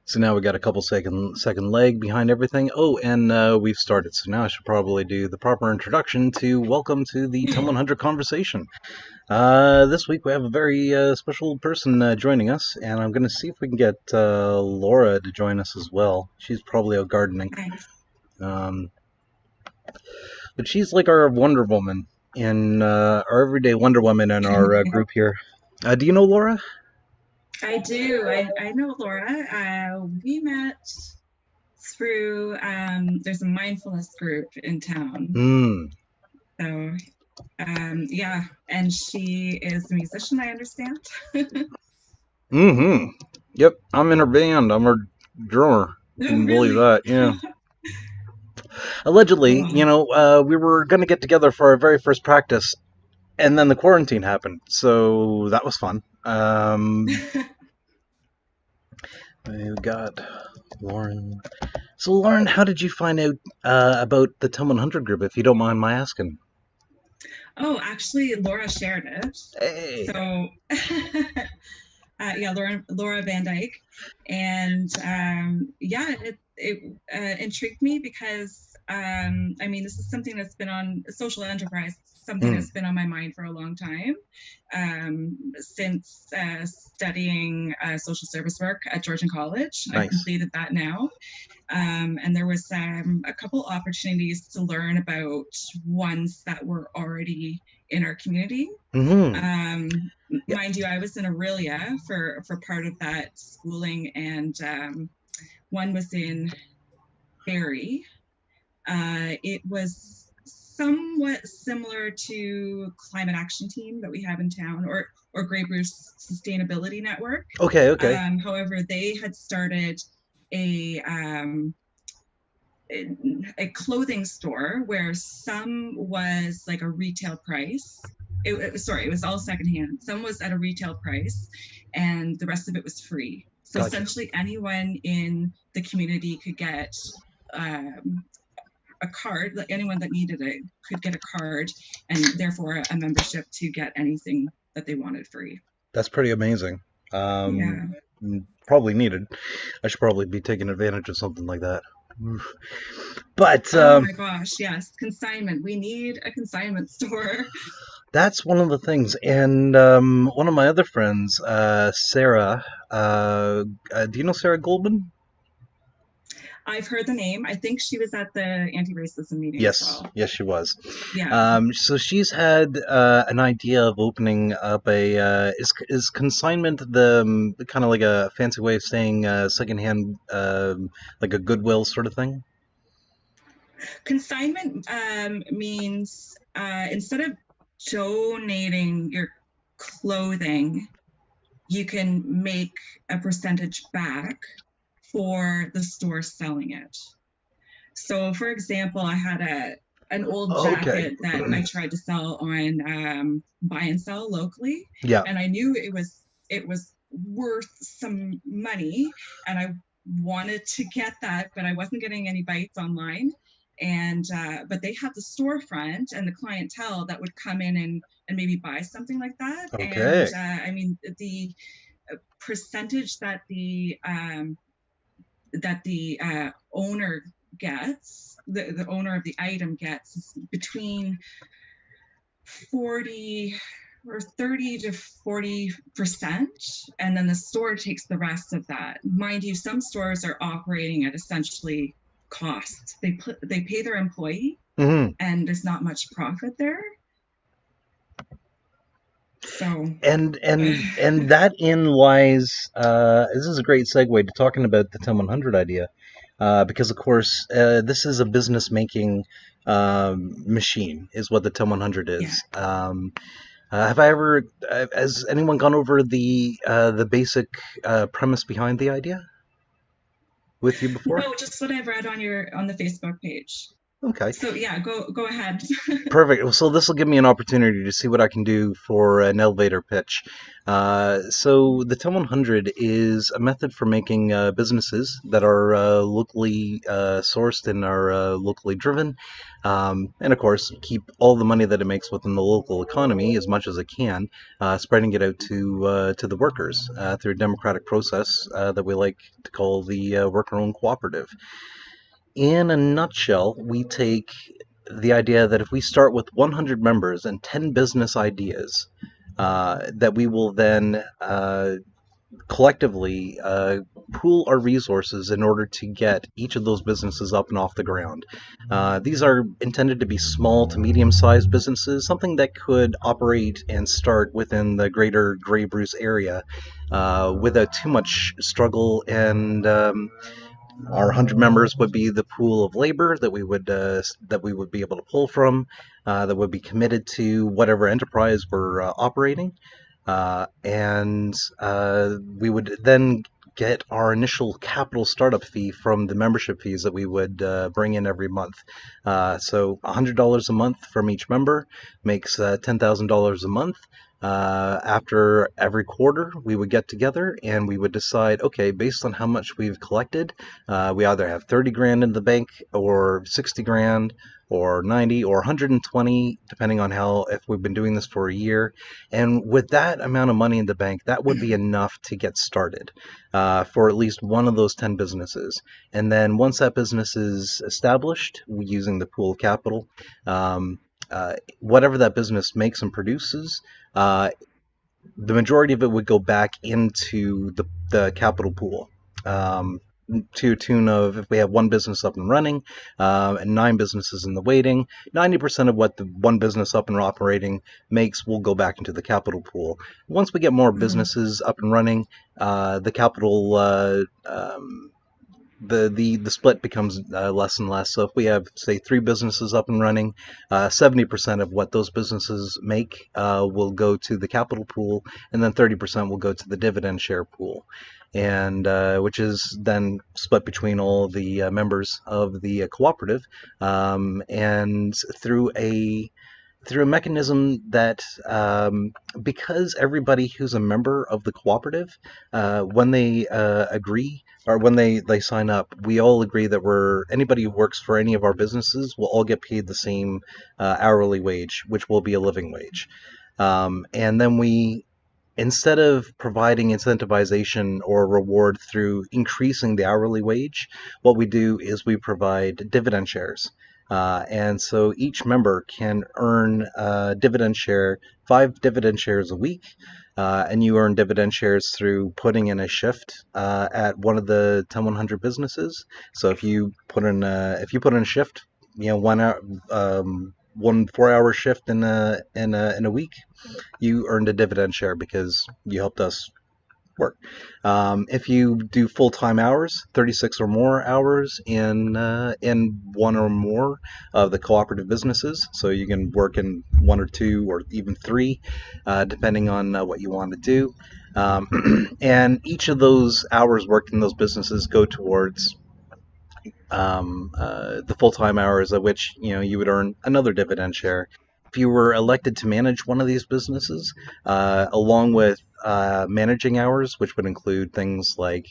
So now we got a couple second leg behind everything. Oh, and we've started. So now I should probably do the proper introduction to welcome to the Tom 100 conversation. This week we have a very special person joining us, and I'm going to see if we can get Laura to join us as well. She's probably out gardening. Nice. Um, but she's like our Wonder Woman in our everyday Wonder Woman in our group here. Do you know Laura? I do. I know Laura. We met through, there's a mindfulness group in town. Hmm. So, yeah. And she is a musician, I understand. Mm-hmm. Yep, I'm in her band. I'm her drummer. You Oh, can believe really? that, yeah. Allegedly, Wow. we were going to get together for our very first practice, and then the quarantine happened, so that was fun. We've got Lauren. So, Lauren, how did you find out about the Tom 100 group, if you don't mind my asking? Oh, actually, Laura shared it. Hey. So, yeah, Laura Van Dyke, and yeah, it intrigued me because I mean, this is something that's been on social enterprise, something Mm, that's been on my mind for a long time, since studying social service work at Georgian College. I've nice. completed that now, and there was a couple opportunities to learn about ones that were already in our community. Mm-hmm. um, Yep. Mind you, I was in Aurelia for part of that schooling, and one was in Barrie. It was somewhat similar to Climate Action Team that we have in town, or Grey Bruce Sustainability Network. Okay, okay. However, they had started a a clothing store where some was like a retail price. Sorry, it was all secondhand. Some was at a retail price, and the rest of it was free. So Gotcha. essentially, anyone in the community could get um, a card. Like anyone that needed it could get a card, and therefore a membership to get anything that they wanted free. That's pretty amazing. Yeah. Probably needed. I should probably be taking advantage of something like that. Oof. But Oh my gosh, yes, consignment. We need a consignment store. that's one of the things. And one of my other friends, Sarah, do you know Sarah Goldman? I've heard the name. I think she was at the anti-racism meeting as Yes, well. yes, she was. Yeah. So she's had an idea of opening up a is consignment the kind of like a fancy way of saying secondhand, like a Goodwill sort of thing. Consignment means instead of donating your clothing, you can make a percentage back for the store selling it. So, for example, I had an old Okay. jacket that I tried to sell on buy and sell locally, Yeah. and I knew it was worth some money, and I wanted to get that, but I wasn't getting any bites online. And but they had the storefront and the clientele that would come in and maybe buy something like that. And Okay. I mean, the percentage that the owner gets, the owner of the item gets, is between 40 or 30 to 40%, and then the store takes the rest of that. Mind you, some stores are operating at essentially cost. They pay their employee, Hmm. and there's not much profit there. So And that in lies. This is a great segue to talking about the 10-100 idea, because of course this is a business making machine, is what the 10-100 yeah. is. Have I ever? Has anyone gone over the basic premise behind the idea with you before? No, just what I've read on the Facebook page. Okay. So yeah, go ahead. Perfect. Well, so this will give me an opportunity to see what I can do for an elevator pitch. So the 10100 is a method for making businesses that are locally sourced and are locally driven, and of course keep all the money that it makes within the local economy as much as it can, spreading it out to the workers through a democratic process that we like to call the worker-owned cooperative. In a nutshell, we take the idea that if we start with 100 members and 10 business ideas, that we will then collectively pool our resources in order to get each of those businesses up and off the ground. These are intended to be small to medium sized businesses, something that could operate and start within the greater Grey Bruce area without too much struggle and our 100 members would be the pool of labor that we would be able to pull from, that would be committed to whatever enterprise we're operating, and we would then get our initial capital startup fee from the membership fees that we would bring in every month. So $100 a month from each member makes $10,000 a month. After every quarter, we would get together and we would decide, okay, based on how much we've collected, we either have 30 grand in the bank or 60 grand or 90 or 120, depending on how, if we've been doing this for a year. And with that amount of money in the bank, that would be enough to get started for at least one of those 10 businesses. And then once that business is established, using the pool of capital, whatever that business makes and produces, uh, the majority of it would go back into the capital pool. To a tune of, if we have one business up and running and nine businesses in the waiting, 90% of what the one business up and operating makes will go back into the capital pool. Once we get more Mm. businesses up and running, the capital the split becomes less and less. So if we have, say, three businesses up and running, 70% of what those businesses make will go to the capital pool, and then 30% will go to the dividend share pool, and which is then split between all the members of the cooperative, and through a mechanism that, because everybody who's a member of the cooperative, when they agree or when they sign up, we all agree that anybody who works for any of our businesses will all get paid the same hourly wage, which will be a living wage. And then instead of providing incentivization or reward through increasing the hourly wage, what we do is we provide dividend shares. And so each member can earn dividend share, 5 dividend shares a week, and you earn dividend shares through putting in a shift at one of the 10100 businesses. So if you put in a shift, 1 hour, 1 4-hour shift in a week, you earned a dividend share because you helped us work. If you do full-time hours, 36 or more hours in one or more of the cooperative businesses, so you can work in one or two or even three, depending on what you want to do. And each of those hours worked in those businesses go towards the full-time hours at which you would earn another dividend share. If you were elected to manage one of these businesses, along with managing hours, which would include things like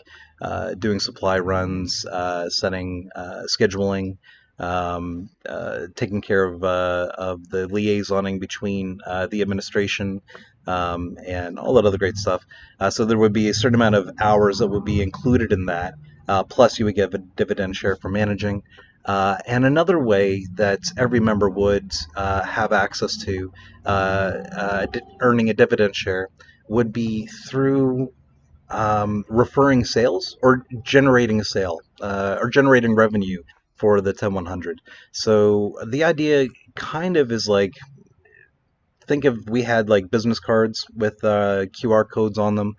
doing supply runs, setting scheduling, taking care of the liaisoning between the administration, and all that other great stuff. So there would be a certain amount of hours that would be included in that. Plus, you would get a dividend share for managing. And another way that every member would have access to earning a dividend share would be through referring sales or generating a sale or generating revenue for the 10100. So the idea kind of is like, think of, we had like business cards with QR codes on them.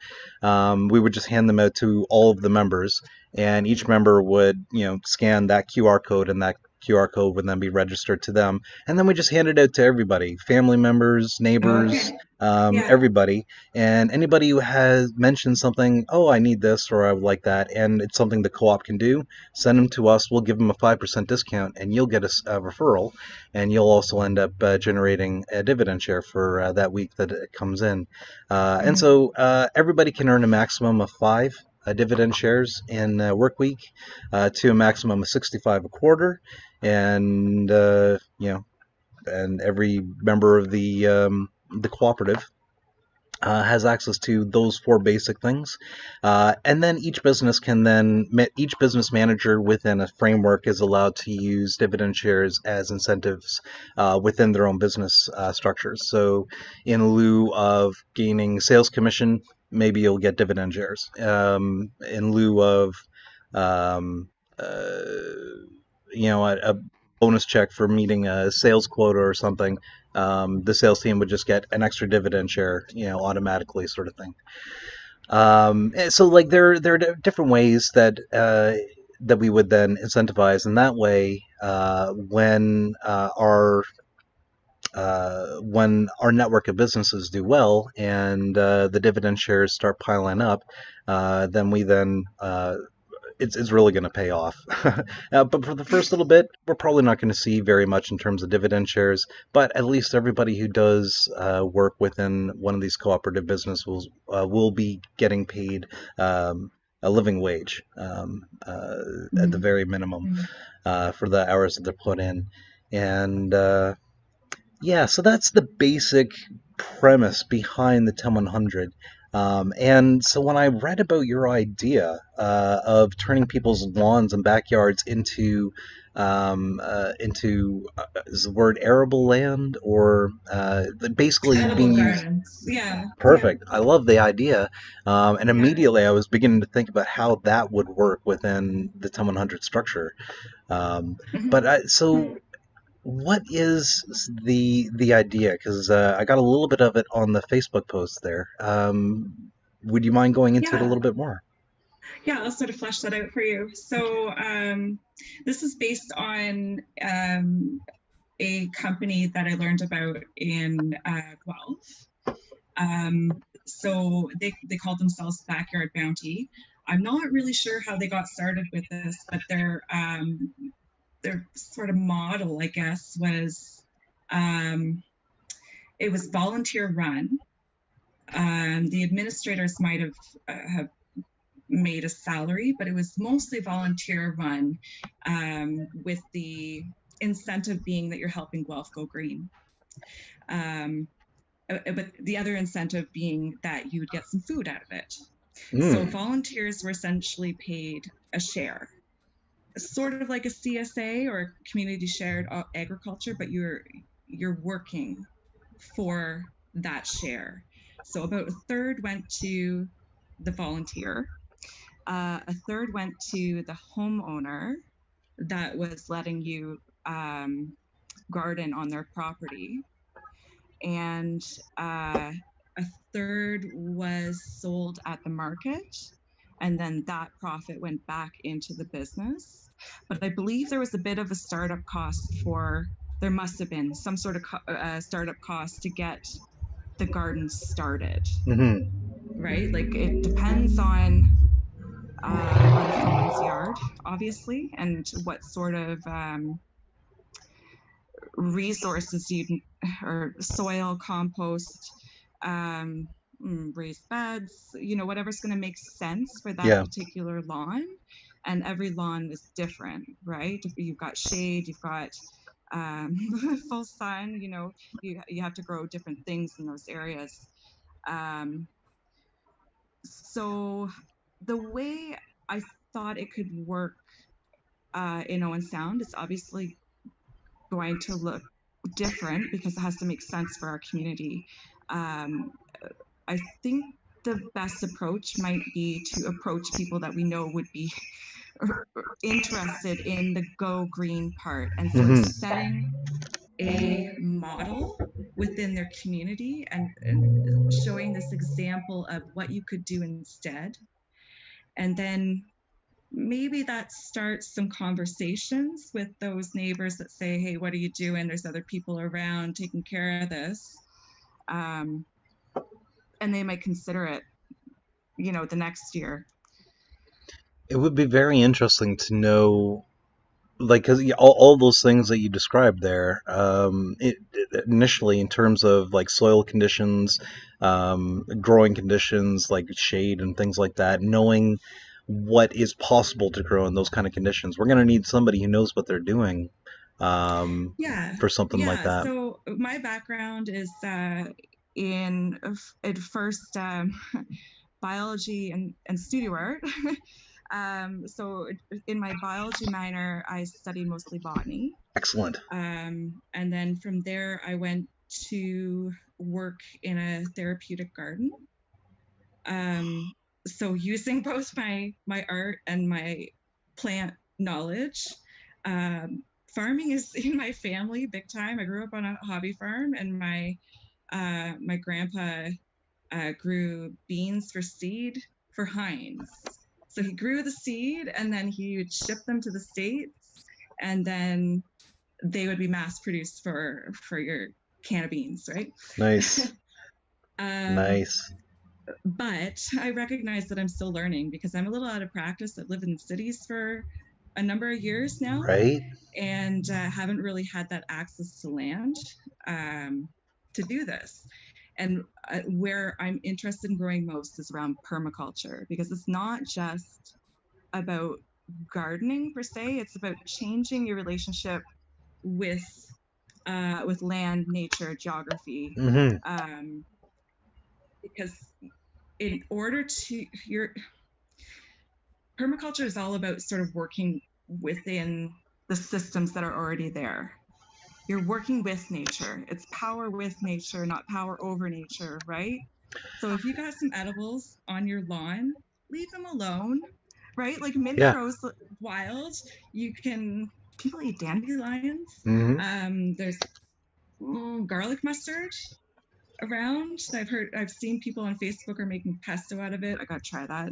We would just hand them out to all of the members, and each member would scan that QR code, and that QR code would then be registered to them, and then we just hand it out to everybody, family members, neighbors, Okay. Yeah. everybody. And anybody who has mentioned something, oh, I need this or I would like that, and it's something the co-op can do, send them to us. We'll give them a 5% discount, and you'll get a referral, and you'll also end up generating a dividend share for that week that it comes in. And Mm-hmm. so everybody can earn a maximum of five dividend shares in a work week, to a maximum of 65 a quarter, and and every member of the cooperative has access to those four basic things, and then each business manager within a framework is allowed to use dividend shares as incentives within their own business structures. So, in lieu of gaining sales commission, maybe you'll get dividend shares. In lieu of um, uh, a bonus check for meeting a sales quota or something, the sales team would just get an extra dividend share, automatically, sort of thing. So like there are different ways that we would then incentivize, and that way, when our network of businesses do well and the dividend shares start piling up, then we then it's really going to pay off. But for the first little bit, we're probably not going to see very much in terms of dividend shares. But at least everybody who does work within one of these cooperative businesses will be getting paid a living wage, at the very minimum, Mm-hmm. for the hours that they're put in. And yeah, so that's the basic premise behind the 10100. And so when I read about your idea of turning people's lawns and backyards into is the word arable land, or basically being Edible used. gardens. Yeah. Yeah. Perfect. I love the idea. And Yeah. immediately I was beginning to think about how that would work within the 10100 structure. Um, but Mm-hmm. I, so what is the idea? Because I got a little bit of it on the Facebook post there. Would you mind going into it a Yeah. little bit more? Yeah, I'll sort of flesh that out for you. So, this is based on a company that I learned about in Guelph. So they call themselves Backyard Bounty. I'm not really sure how they got started with this, but their sort of model, I guess, was um, it was volunteer run. The administrators might have made a salary, but it was mostly volunteer run, with the incentive being that you're helping Guelph go green. Um, but the other incentive being that you would get some food out of it. So Mm, volunteers were essentially paid a share, sort of like a CSA or community shared agriculture, but you're working for that share. So about a third went to the volunteer, a third went to the homeowner that was letting you garden on their property, and uh, a third was sold at the market, and then that profit went back into the business. But I believe there was a bit of a startup cost for, there must have been some sort of startup cost to get the garden started, hmm. right? Like it depends on someone's yard, obviously, and what sort of resources you, or soil, compost, um, raised beds, whatever's going to make sense for that Yeah. particular lawn. And every lawn is different, right? You've got shade, you've got um, full sun, you have to grow different things in those areas. Um, so the way I thought it could work in Owen Sound, it's obviously going to look different because it has to make sense for our community. Um, I think the best approach might be to approach people that we know would be interested in the go green part, and sort of Hmm. setting a model within their community, and showing this example of what you could do instead. And then maybe that starts some conversations with those neighbors that say, hey, what are you doing? There's other people around taking care of this. Um, and they might consider it, the next year. It would be very interesting to know, like, because all those things that you described there, initially in terms of like soil conditions, growing conditions, like shade and things like that, knowing what is possible to grow in those kind of conditions, we're going to need somebody who knows what they're doing, um, Yeah. for something like Yeah. that. So my background is in at first biology and studio art. So in my biology minor, I studied mostly botany. Excellent. And then from there, I went to work in a therapeutic garden. Um, so using both my art and my plant knowledge, farming is in my family big time. I grew up on a hobby farm, and my grandpa grew beans for seed for Heinz. So he grew the seed, and then he would ship them to the States, and then they would be mass produced for your can of beans, right? Nice. um, Nice. but I recognize that I'm still learning because I'm a little out of practice. I've lived in cities for a number of years now, Right? and haven't really had that access to land um, to do this. And where I'm interested in growing most is around permaculture, because it's not just about gardening per se, it's about changing your relationship with with land, nature, geography, Mm-hmm. um, because in order to your permaculture is all about sort of working within the systems that are already there. You're working with nature. It's power with nature, not power over nature, right? So if you got some edibles on your lawn, leave them alone, right? Like mint Yeah. grows wild. You can People eat dandelions. Mm-hmm. There's garlic mustard around. I've seen people on Facebook are making pesto out of it. I got to try that.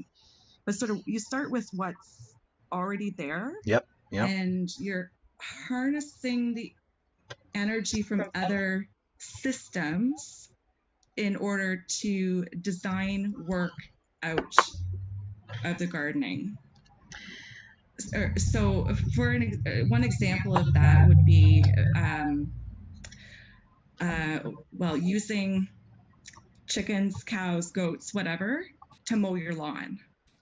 But sort of you start with what's already there, Yep. Yep. and you're harnessing the energy from other systems in order to design work out of the gardening. So for one example of that would be using chickens, cows, goats, whatever, to mow your lawn.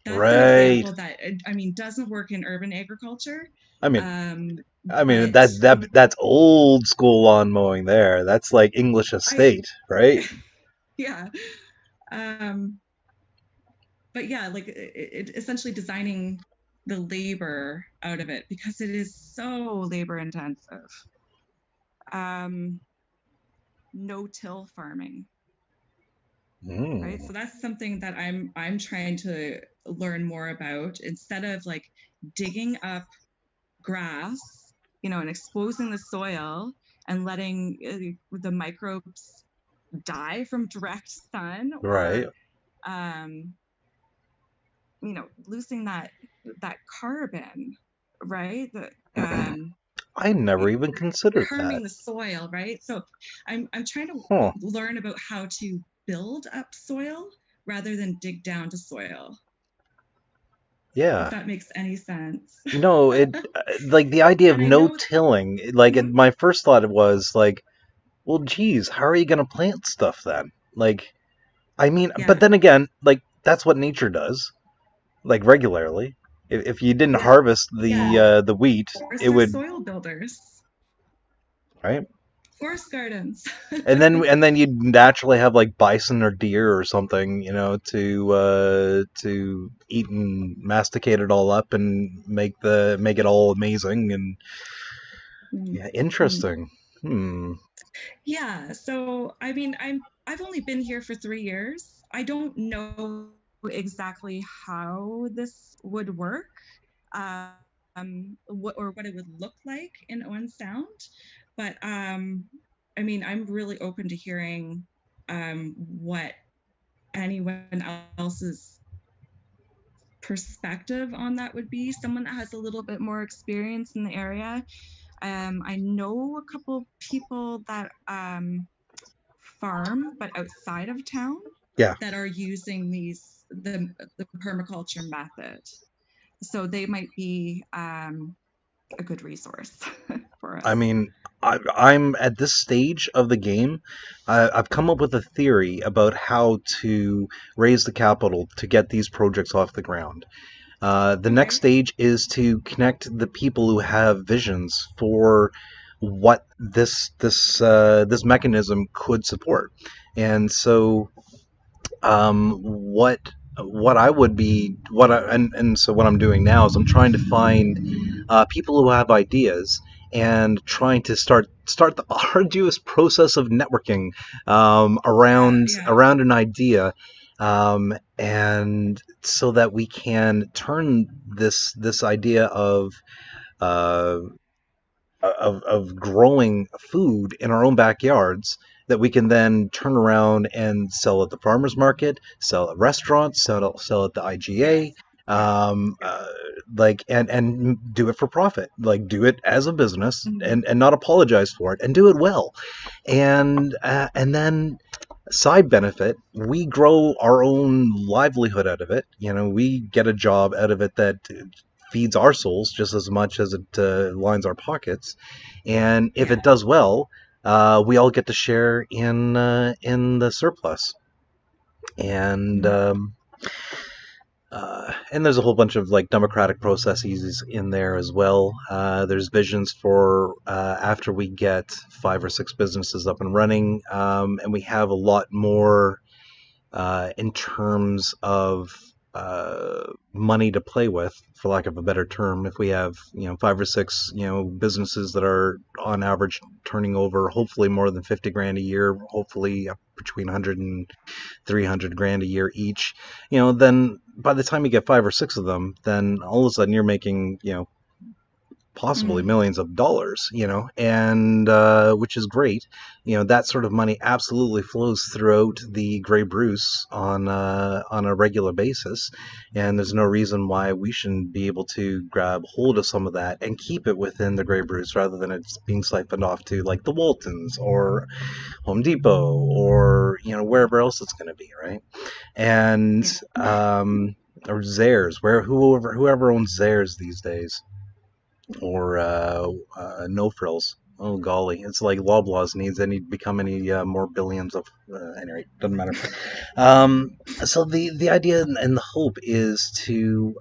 That's an Right. example that, I mean, doesn't work in urban agriculture. I mean, Um, I mean but that's old school lawn mowing there. That's like English I, estate, right? yeah. Um, but yeah, like essentially designing the labor out of it because it is so labor intensive. Um, no-till farming, right? Mm. So that's something that I'm trying to learn more about, instead of like digging up grass, and exposing the soil and letting the microbes die from direct sun, Right. or um, losing that carbon, right? I never even considered that. Harming the soil, right? So I'm trying to Huh. learn about how to build up soil rather than dig down to soil, if Yeah. that makes any sense. It like the idea of And I no know. tilling. Like Mhm. my first thought was like, well, geez, how are you gonna plant stuff then? Like, I mean, but Yeah, then again, like that's what nature does, like regularly. If you didn't yeah, harvest the wheat, forests it are would, soil builders. right? Forest gardens. And then you'd naturally have like bison or deer or something, to eat and masticate it all up and make it all amazing and Mm, yeah, mm. interesting. Hmm. Yeah, so I mean, I've only been here for 3 years. I don't know exactly how this would work, what it would look like in Owen Sound, but I mean, I'm really open to hearing what anyone else's perspective on that would be someone that has a little bit more experience in the area. I know a couple people that farm, but outside of town, Yeah. that are using the permaculture method. So they might be a good resource for I us. mean, I'm at this stage of the game. I've come up with a theory about how to raise the capital to get these projects off the ground. The next Okay. stage is to connect the people who have visions for what this mechanism could support. And so what I would be what I, and so what I'm doing now is I'm trying to find people who have ideas and trying to start the arduous process of networking Yeah, around yeah, around an idea, and so that we can turn this idea uh, of growing food in our own backyards that we can then turn around and sell at the farmers market, sell at restaurants, sell at the IGA, yes, yeah, um, yeah. uh, and do it for profit. Like do it as a business Mm-hmm. and not apologize for it and do it well, and then side benefit, we grow our own livelihood out of it. You know, we get a job out of it that feeds our souls just as much as it lines our pockets. And if it Yeah. does well, we all get to share in the surplus. And Mm-hmm. and there's a whole bunch of like democratic processes in there as well. There's visions for after we get 5 or 6 businesses up and running, and we have a lot more in terms of money to play with, for lack of a better term. If we have 5 or 6 businesses that are on average turning over hopefully more than 50 grand a year, hopefully between 100 and 300 grand a year each, then by the time you get 5 or 6 of them, then all of a sudden you're making possibly Mm-hmm. millions of dollars, and which is great. That sort of money absolutely flows throughout the Grey Bruce on a regular basis, and there's no reason why we shouldn't be able to grab hold of some of that and keep it within the Grey Bruce rather than it's being siphoned off to like the Waltons or Home Depot or wherever else it's going to be, right? And Yeah. or Zayres, whoever owns Zayres these days, or No Frills. Oh golly, it's like Loblaws needs any become any more billions of anyway, doesn't matter. So the idea and the hope is to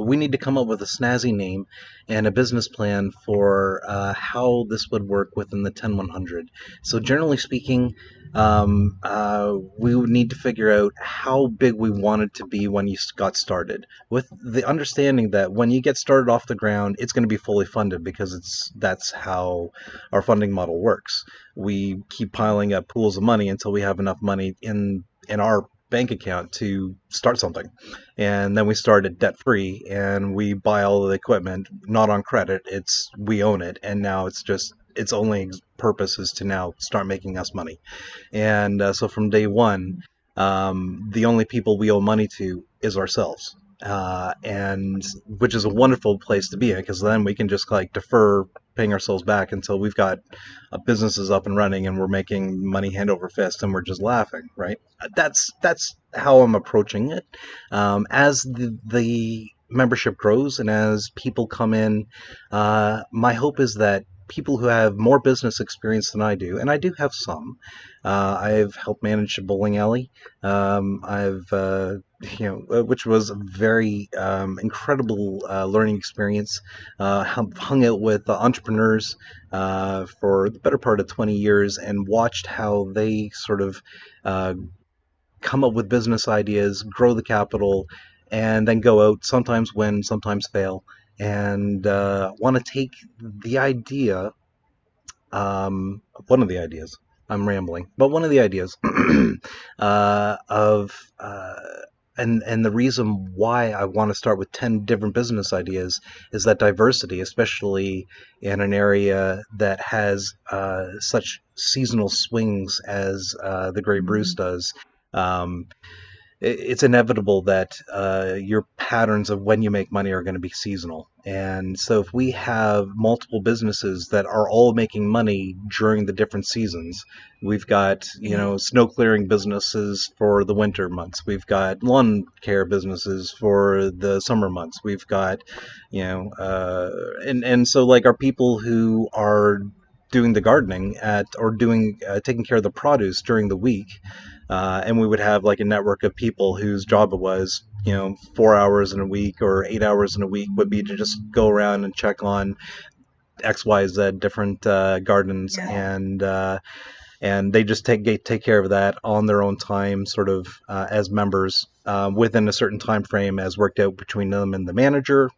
we need to come up with a snazzy name and a business plan for how this would work within the 10100. So, generally speaking, we would need to figure out how big we wanted to be when you got started, with the understanding that when you get started off the ground, it's going to be fully funded because that's how our funding model works. We keep piling up pools of money until we have enough money in our bank account to start something, and then we start it debt free and we buy all of the equipment not on credit. It's we own it, and now its only purpose is to now start making us money. And so from day one, the only people we owe money to is ourselves, and which is a wonderful place to be in because then we can just like defer paying ourselves back until we've got businesses up and running and we're making money hand over fist and we're just laughing, right? That's how I'm approaching it. As the membership grows and as people come in, my hope is that people who have more business experience than I do, and I do have some. I've helped manage a bowling alley. I've which was a very incredible learning experience. Hung out with entrepreneurs for the better part of 20 years and watched how they sort of uh, come up with business ideas, grow the capital, and then go out, sometimes win, sometimes fail, and want to take the idea, one of the ideas, I'm rambling, but one of the ideas of and the reason why I want to start with 10 different business ideas is that diversity, especially in an area that has such seasonal swings as the Grey Bruce Mm-hmm. does. Um, it's inevitable that your patterns of when you make money are going to be seasonal. And so if we have multiple businesses that are all making money during the different seasons, we've got, Yeah. snow clearing businesses for the winter months. We've got lawn care businesses for the summer months. We've got, and so like our people who are doing the gardening at or doing taking care of the produce during the week, and we would have like a network of people whose job it was, 4 hours in a week or 8 hours in a week would be to just go around and check on XYZ different gardens, Yeah. and they just take care of that on their own time, sort of as members within a certain time frame as worked out between them and the manager,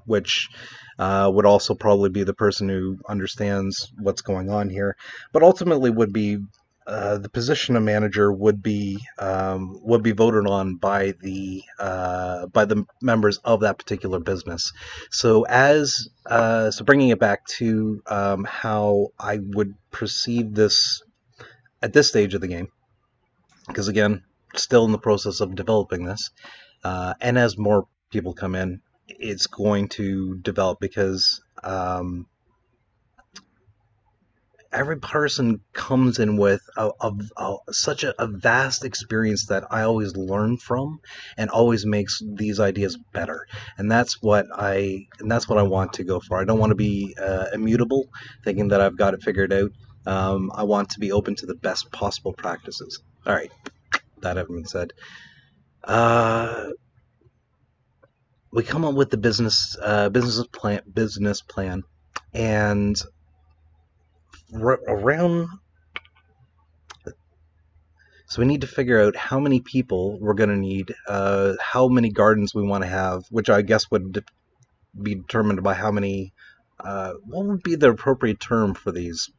which would also probably be the person who understands what's going on here, but ultimately would be the position of manager would be voted on by the members of that particular business. So so bringing it back to how I would perceive this at this stage of the game, because again, still in the process of developing this, and as more people come in, it's going to develop because every person comes in with such a vast experience that I always learn from, and always makes these ideas better. And that's what I want to go for. I don't want to be immutable, thinking that I've got it figured out. I want to be open to the best possible practices. All right, that having been said, uh, we come up with the business plan, and around so we need to figure out how many people we're going to need, how many gardens we want to have, which I guess would be determined by how many. What would be the appropriate term for these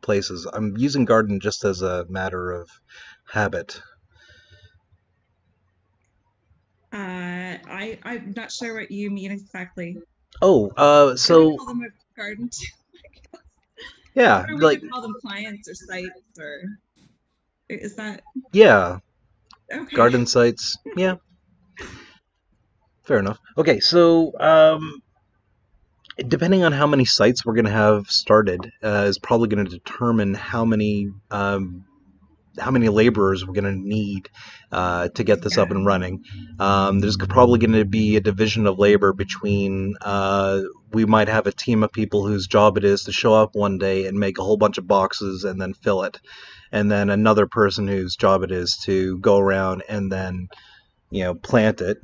places? I'm using garden just as a matter of habit. I'm not sure what you mean exactly. Oh, Could we so call them a garden too? yeah, Or we like could call them clients or sites, or is that yeah, okay? garden sites. Yeah, fair enough. Okay, so depending on how many sites we're going to have started, is probably going to determine how many laborers we're going to need to get this up Yeah, and running. There's probably going to be a division of labor between. We might have a team of people whose job it is to show up one day and make a whole bunch of boxes and then fill it, and then another person whose job it is to go around and then plant it,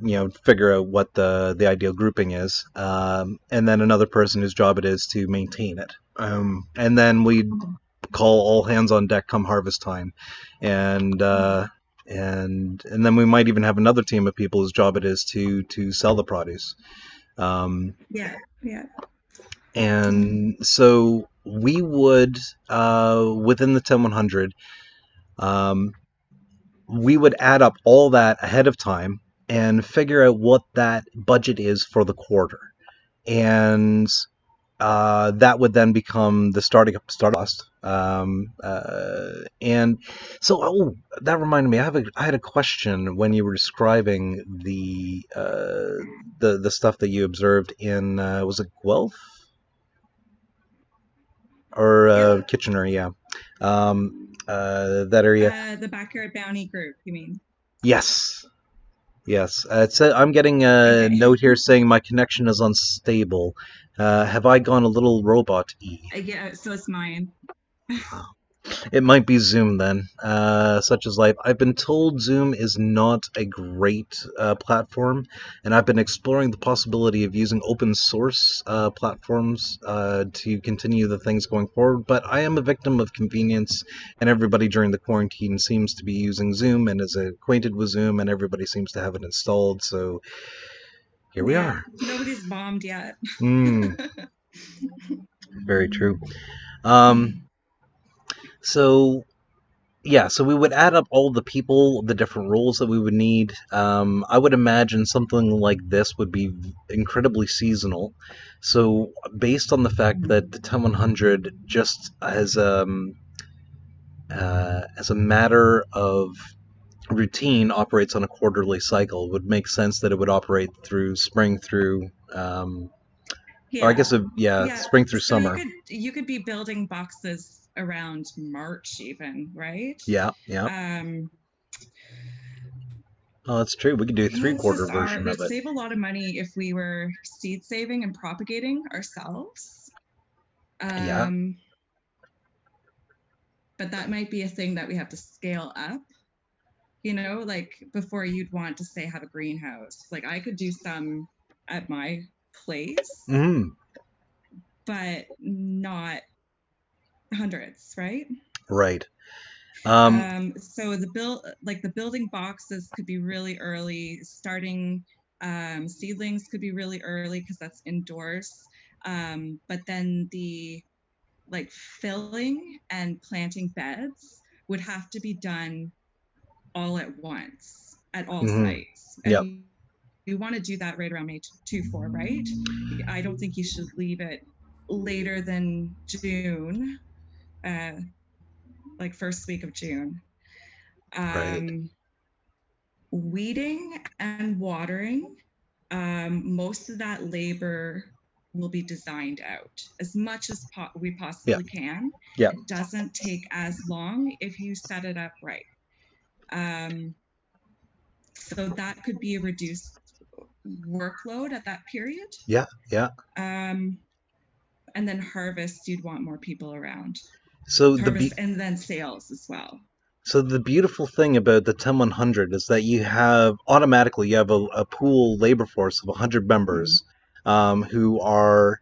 figure out what the ideal grouping is, and then another person whose job it is to maintain it. And then we call all hands on deck come harvest time, and and then we might even have another team of people whose job it is to sell the produce. Um, yeah, yeah. and so we would within the 10100, um, we would add up all that ahead of time and figure out what that budget is for the quarter. And that would then become the starting cost. And so, that reminded me. I had a question when you were describing the stuff that you observed in was it Guelph or Yep. Kitchener? Yeah, that area. The backyard bounty group, you mean? Yes, yes. I'm getting a Okay. note here saying my connection is unstable. Have I gone a little robot E? Yeah, so it's mine. It might be Zoom then, such as life. I've been told Zoom is not a great platform, and I've been exploring the possibility of using open source platforms to continue the things going forward. But I am a victim of convenience, and everybody during the quarantine seems to be using Zoom and is acquainted with Zoom, and everybody seems to have it installed. So here we Yeah, are. nobody's bombed yet. Mm, very true. Um, so yeah, so we would add up all the people, the different roles that we would need. I would imagine something like this would be incredibly seasonal. So, based on the fact that the 10100 just as a matter of routine operates on a quarterly cycle. It would make sense that it would operate through spring through, or I Yeah. guess, yeah, Yeah. spring through So you summer. could be building boxes around March even, right? Yeah, yeah. Um, Oh, that's true. We could do a yeah, it's three-quarter just our version of we'd it. save a lot of money if we were seed saving and propagating ourselves. Yeah. Um, but that might be a thing that we have to scale up, like before you'd want to say have a greenhouse. Like I could do some at my place, Hmm. but not hundreds, right? Right. Um, So the building boxes could be really early. Starting seedlings could be really early because that's indoors. But then the like filling and planting beds would have to be done all at once at all mhm. sites. And Yep. you want to do that right around May 4, right? I don't think you should leave it later than June, uh, like first week of June. Right. Um, Weeding and watering, most of that labor will be designed out as much as we Yeah. possibly can. Yeah. It doesn't take as long if you set it up right. Um, so that could be a reduced workload at that period. Yeah. Yeah. Um, and then harvest, you'd want more people around. So the Harvest be- and then sales as well. so the beautiful thing about the 10100 is that you have a pool labor force of 100 Mm-hmm. members, who are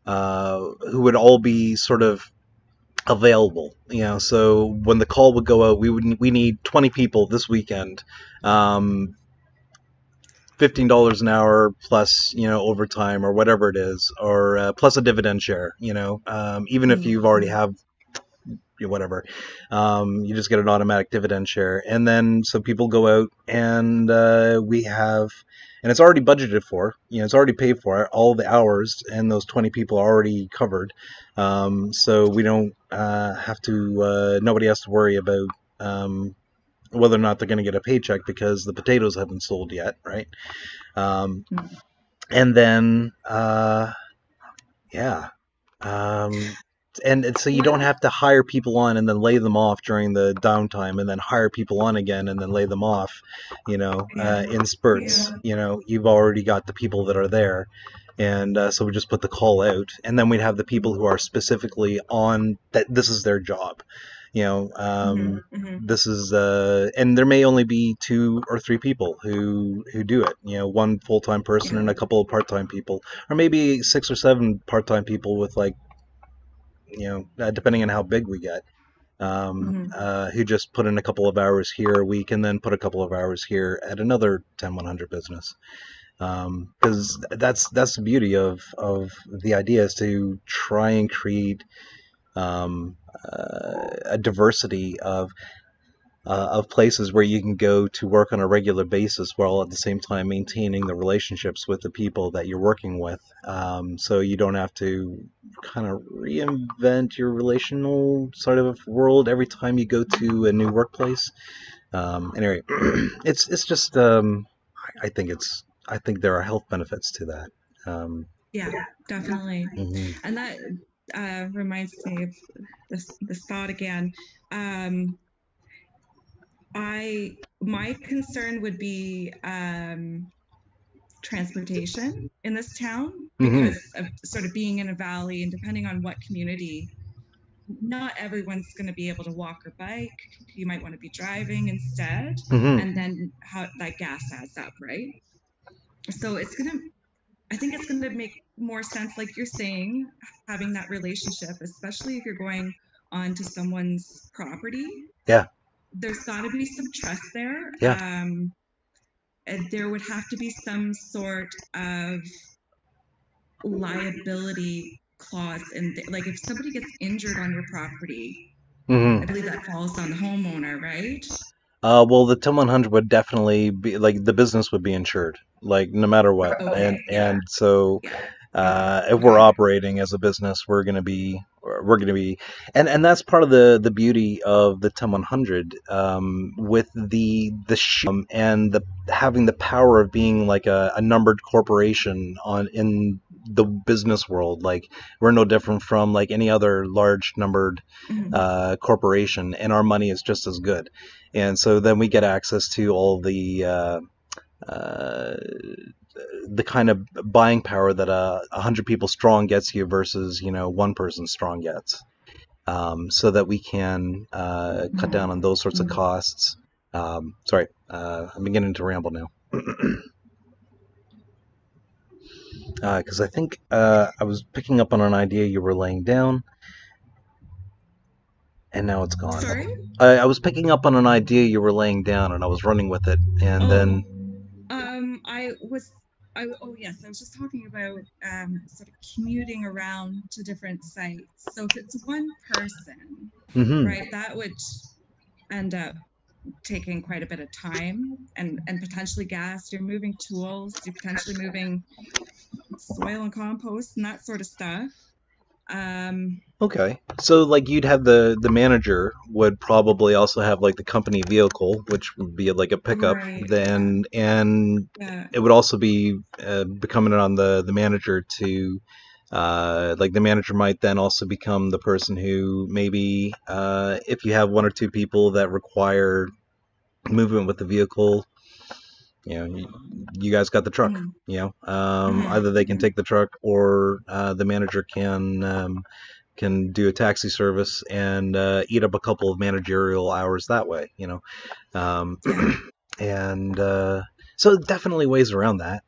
who would all be sort of available. So when the call would go out, we need 20 people this weekend. Um, $15 an hour plus overtime or whatever it is, or plus a dividend share. Even if you've already Mm-hmm. have whatever, you just get an automatic dividend share, and then so people go out and and it's already budgeted for. It's already paid for. All the hours and those 20 people are already covered, so we don't have to. Nobody has to worry about. Whether or not they're going to get a paycheck because the potatoes haven't sold yet, right? Um, Mm-hmm. and then yeah, um, and so you What? don't have to hire people on and then lay them off during the downtime, and then hire people on again and then lay them off, Yeah. in spurts. You've already got the people that are there, and so we just put the call out, and then we'd have the people who are specifically on that. This is their job. You know, Mm-hmm. um, Mm-hmm. this is and there may only be 2 or 3 people who do it. One full-time person Yeah. and a couple of part-time people, or maybe 6 or 7 part-time people with like depending on how big we get, Mm-hmm. who just put in a couple of hours here a week and then put a couple of hours here at another 10100 business. Because that's the beauty of the idea, is to try and create a diversity of places where you can go to work on a regular basis while at the same time maintaining the relationships with the people that you're working with. So you don't have to kind of reinvent your relational sort of world every time you go to a new workplace. Anyway, it's just I think there are health benefits to that. Yeah, definitely. Mhm. And that reminds me of this thought again. Um, my concern would be transportation in this town Mhm. because of sort of being in a valley and depending on what community, not everyone's going to be able to walk or bike. You might want to be driving instead, Mhm. and then how that gas adds up, right? So I think it's going to make more sense, like you're saying, having that relationship, especially if you're going onto someone's property. Yeah. There's got to be some trust there. Yeah. And there would have to be some sort of liability clause in like if somebody gets injured on your property, I Mhm. believe that falls on the homeowner, right? Well, the Tim 100 would definitely be like the business would be insured, like no matter what, and Okay, yeah, and so yeah. If we're Okay. operating as a business, we're going to be, and that's part of the beauty of the 10100, with and the having the power of being like a numbered corporation on in the business world. Like, we're no different from like any other large numbered Hmm. corporation, and our money is just as good. And so then we get access to all uh, the kind of buying power that 100 people strong gets you versus one person strong gets, so that we can cut down on those sorts of costs. Sorry, I'm beginning to ramble now. Because I think I was picking up on an idea you were laying down, and now it's gone. Sorry. I was picking up on an idea you were laying down, and I was running with it, and Oh, then. I was. Oh yes, I was just talking about sort of commuting around to different sites. So if it's one person, Mm-hmm. right, that would end up taking quite a bit of time and potentially gas. You're moving tools. You're potentially moving soil and compost and that sort of stuff. Um, Okay. So like you'd have the manager would probably also have like the company vehicle, which would be like a pickup. right. Yeah. Then and Yeah. it would also be becoming on the manager to like the manager might then also become the person who maybe if you have one or two people that require movement with the vehicle, you guys got the truck. Mm-hmm. Either they can Mm-hmm. take the truck or the manager can do a taxi service and eat up a couple of managerial hours that way, Yeah. and so definitely ways around that.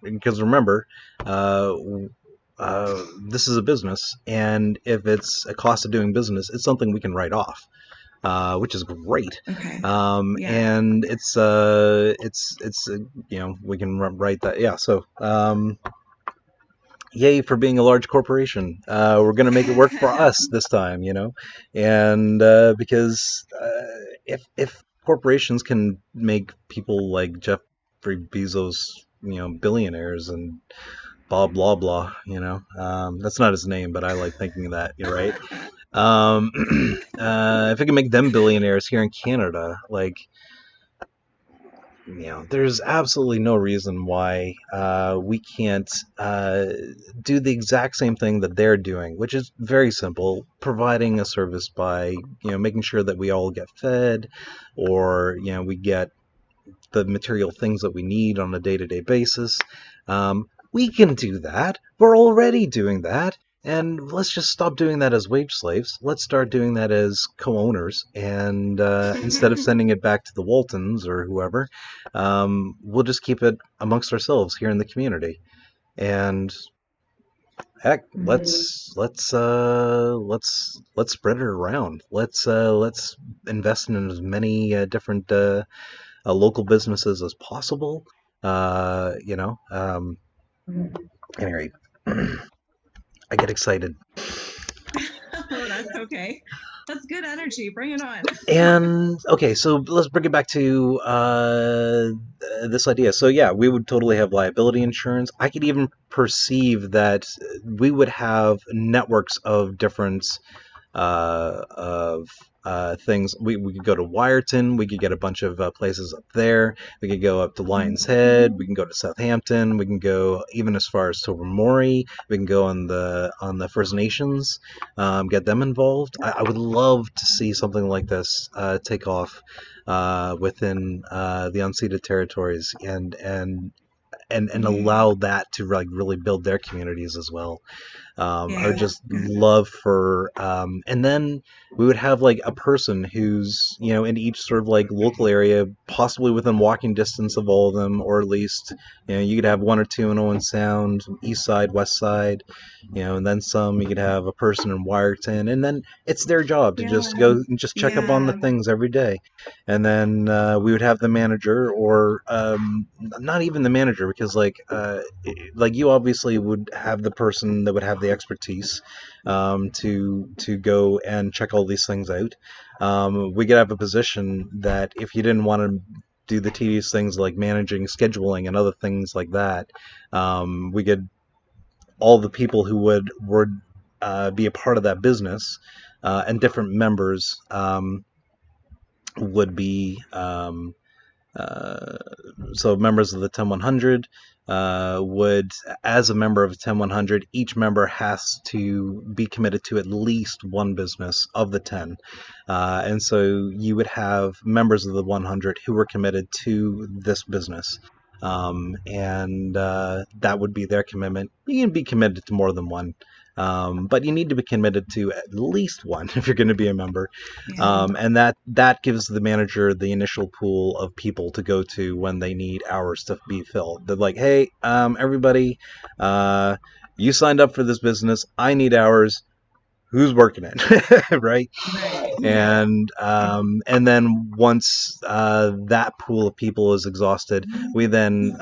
Because remember, uh, this is a business, and if it's a cost of doing business, it's something we can write off, which is great. Okay. Yeah. And we can write that. Yeah. So yay for being a large corporation. We're going to make it work for us this time, and because if corporations can make people like Jeffrey Bezos, billionaires, and blah blah blah, that's not his name, but I like thinking that. You're right. Um, if it can make them billionaires here in Canada, like, there's absolutely no reason why we can't do the exact same thing that they're doing, which is very simple: providing a service by, making sure that we all get fed, or we get the material things that we need on a day-to-day basis. We can do that. We're already doing that. And let's just stop doing that as wage slaves. Let's start doing that as co-owners. And instead of sending it back to the Waltons or whoever, we'll just keep it amongst ourselves here in the community. And heck, let's spread it around. Let's invest in as many different local businesses as possible. Uh, you know, um, anyway, I get excited. Oh, that's okay. That's good energy. Bring it on. And okay, so let's bring it back to this idea. So yeah, we would totally have liability insurance. I could even perceive that we would have networks of different of things. We could go to Wyerton. We could get a bunch of places up there. We could go up to Lion's Head. We can go to Southampton. We can go even as far as Tobermory. We can go on the First Nations, get them involved. I would love to see something like this take off within the unceded territories, and Mm, allow that to like really build their communities as well. I would yeah. just love for, and then we would have like a person who's, in each sort of like local area, possibly within walking distance of all of them, or at least, you could have one or two in Owen Sound, east side, west side, and then some. You could have a person in Wyerton, and then it's their job to Yeah. just go and just check up on the Yeah. things every day. And then we would have the manager, or not even the manager, because like you obviously would have the person that would have the expertise to go and check all these things out. We could have a position that if you didn't want to do the tedious things like managing scheduling and other things like that, we could all the people who would be a part of that business, and different members would be uh, so members of the 10100 would, as a member of 10100, each member has to be committed to at least one business of the 10. And so you would have members of the 100 who were committed to this business. And that would be their commitment. You can be committed to more than one. But you need to be committed to at least one if you're going to be a member. Yeah. And that gives the manager the initial pool of people to go to when they need hours to be filled. They're like, hey, everybody, uh, you signed up for this business. I need hours. Who's working it? Right? Right. And then once that pool of people is exhausted, we then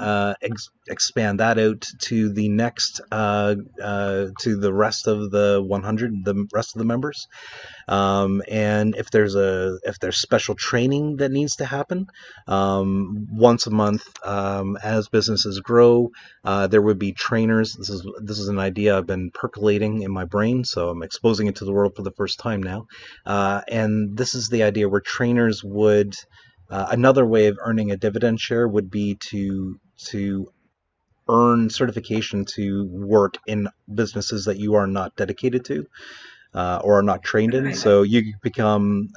expand that out to the next to the rest of the 100, the rest of the members. And if there's special training that needs to happen once a month, as businesses grow, there would be trainers. This is an idea I've been percolating in my brain, so I'm exposing it to the world for the first time now. And this is the idea where trainers would another way of earning a dividend share would be to earn certification to work in businesses that you are not dedicated to, or are not trained in. Right. So you could become,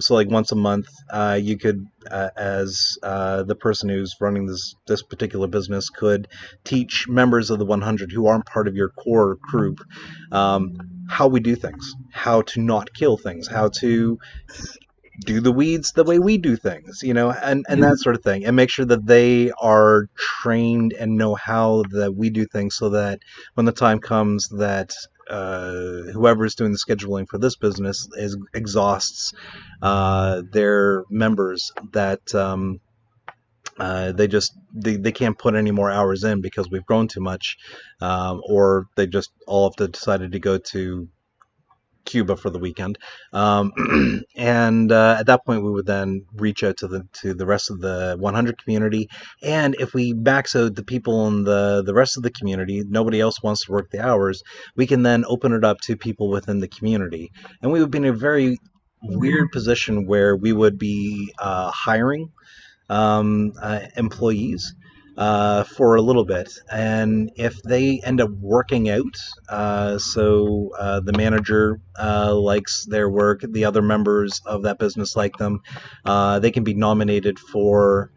so like once a month, you could, as the person who's running this particular business, could teach members of the 100 who aren't part of your core group how we do things, how to not kill things, how to do the weeds the way we do things, and that sort of thing, and make sure that they are trained and know how that we do things, so that when the time comes that whoever is doing the scheduling for this business exhausts their members, that they can't put any more hours in because we've grown too much, or they just all have to decided to go to Cuba for the weekend, and at that point we would then reach out to the rest of the 100 community, and if we max out the people in the rest of the community, nobody else wants to work the hours, we can then open it up to people within the community, and we would be in a very weird position where we would be hiring employees for a little bit. And if they end up working out, the manager likes their work, the other members of that business like them, they can be nominated for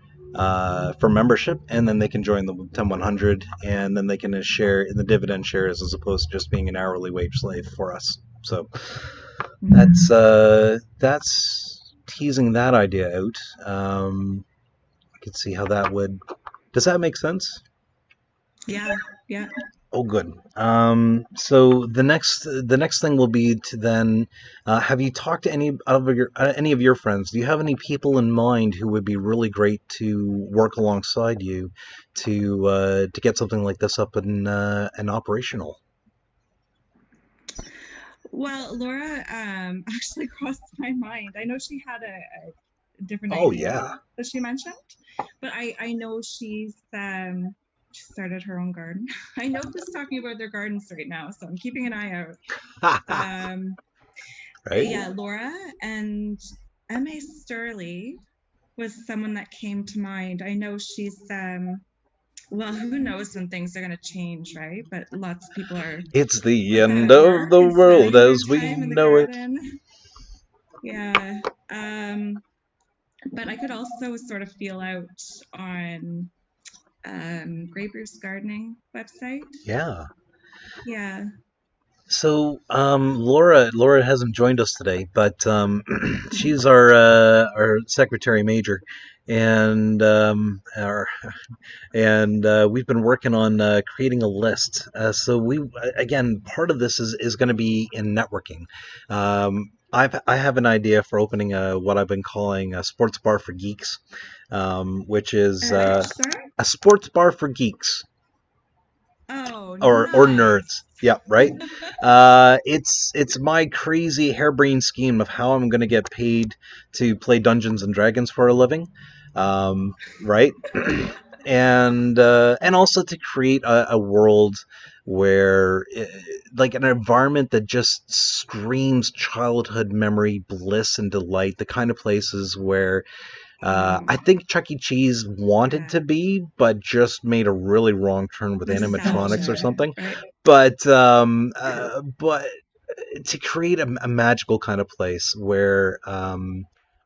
membership, and then they can join the 10100, and then they can share in the dividend shares as opposed to just being an hourly wage slave for us. So that's teasing that idea out. I could see how that would. Does that make sense? Yeah. Yeah. Oh, good. So the next thing will be to then have you talked to any of your friends? Do you have any people in mind who would be really great to work alongside you to get something like this up and operational? Well, Laura actually crossed my mind. I know she had a different Oh idea yeah. that she mentioned, but I know she started her own garden. I know who's talking about their gardens right now, so I'm keeping an eye out. Um, Right? yeah, Laura and M.A. Sturley was someone that came to mind. I know she's well, who knows when things are going to change, right? But lots of people are It's the at end of work the and world spending their as we time in the know it. garden. Yeah. But I could also sort of feel out on Grey Bruce Gardening website. Yeah. Yeah. So, Laura hasn't joined us today, but she's our secretary major, and we've been working on creating a list. So we again, part of this is going to be in networking. I have an idea for opening what I've been calling a sports bar for geeks, which is Which, sorry? a sports bar for geeks Oh, or nice. nerds. Yeah, right. It's my crazy harebrained scheme of how I'm going to get paid to play Dungeons and Dragons for a living, right? And also to create a world where like an environment that just screams childhood memory, bliss, and delight. The kind of places where I Mm, think Chuck E. Cheese wanted yeah. to be, but just made a really wrong turn with animatronics or Nostalgia, something. right? But to create a magical kind of place where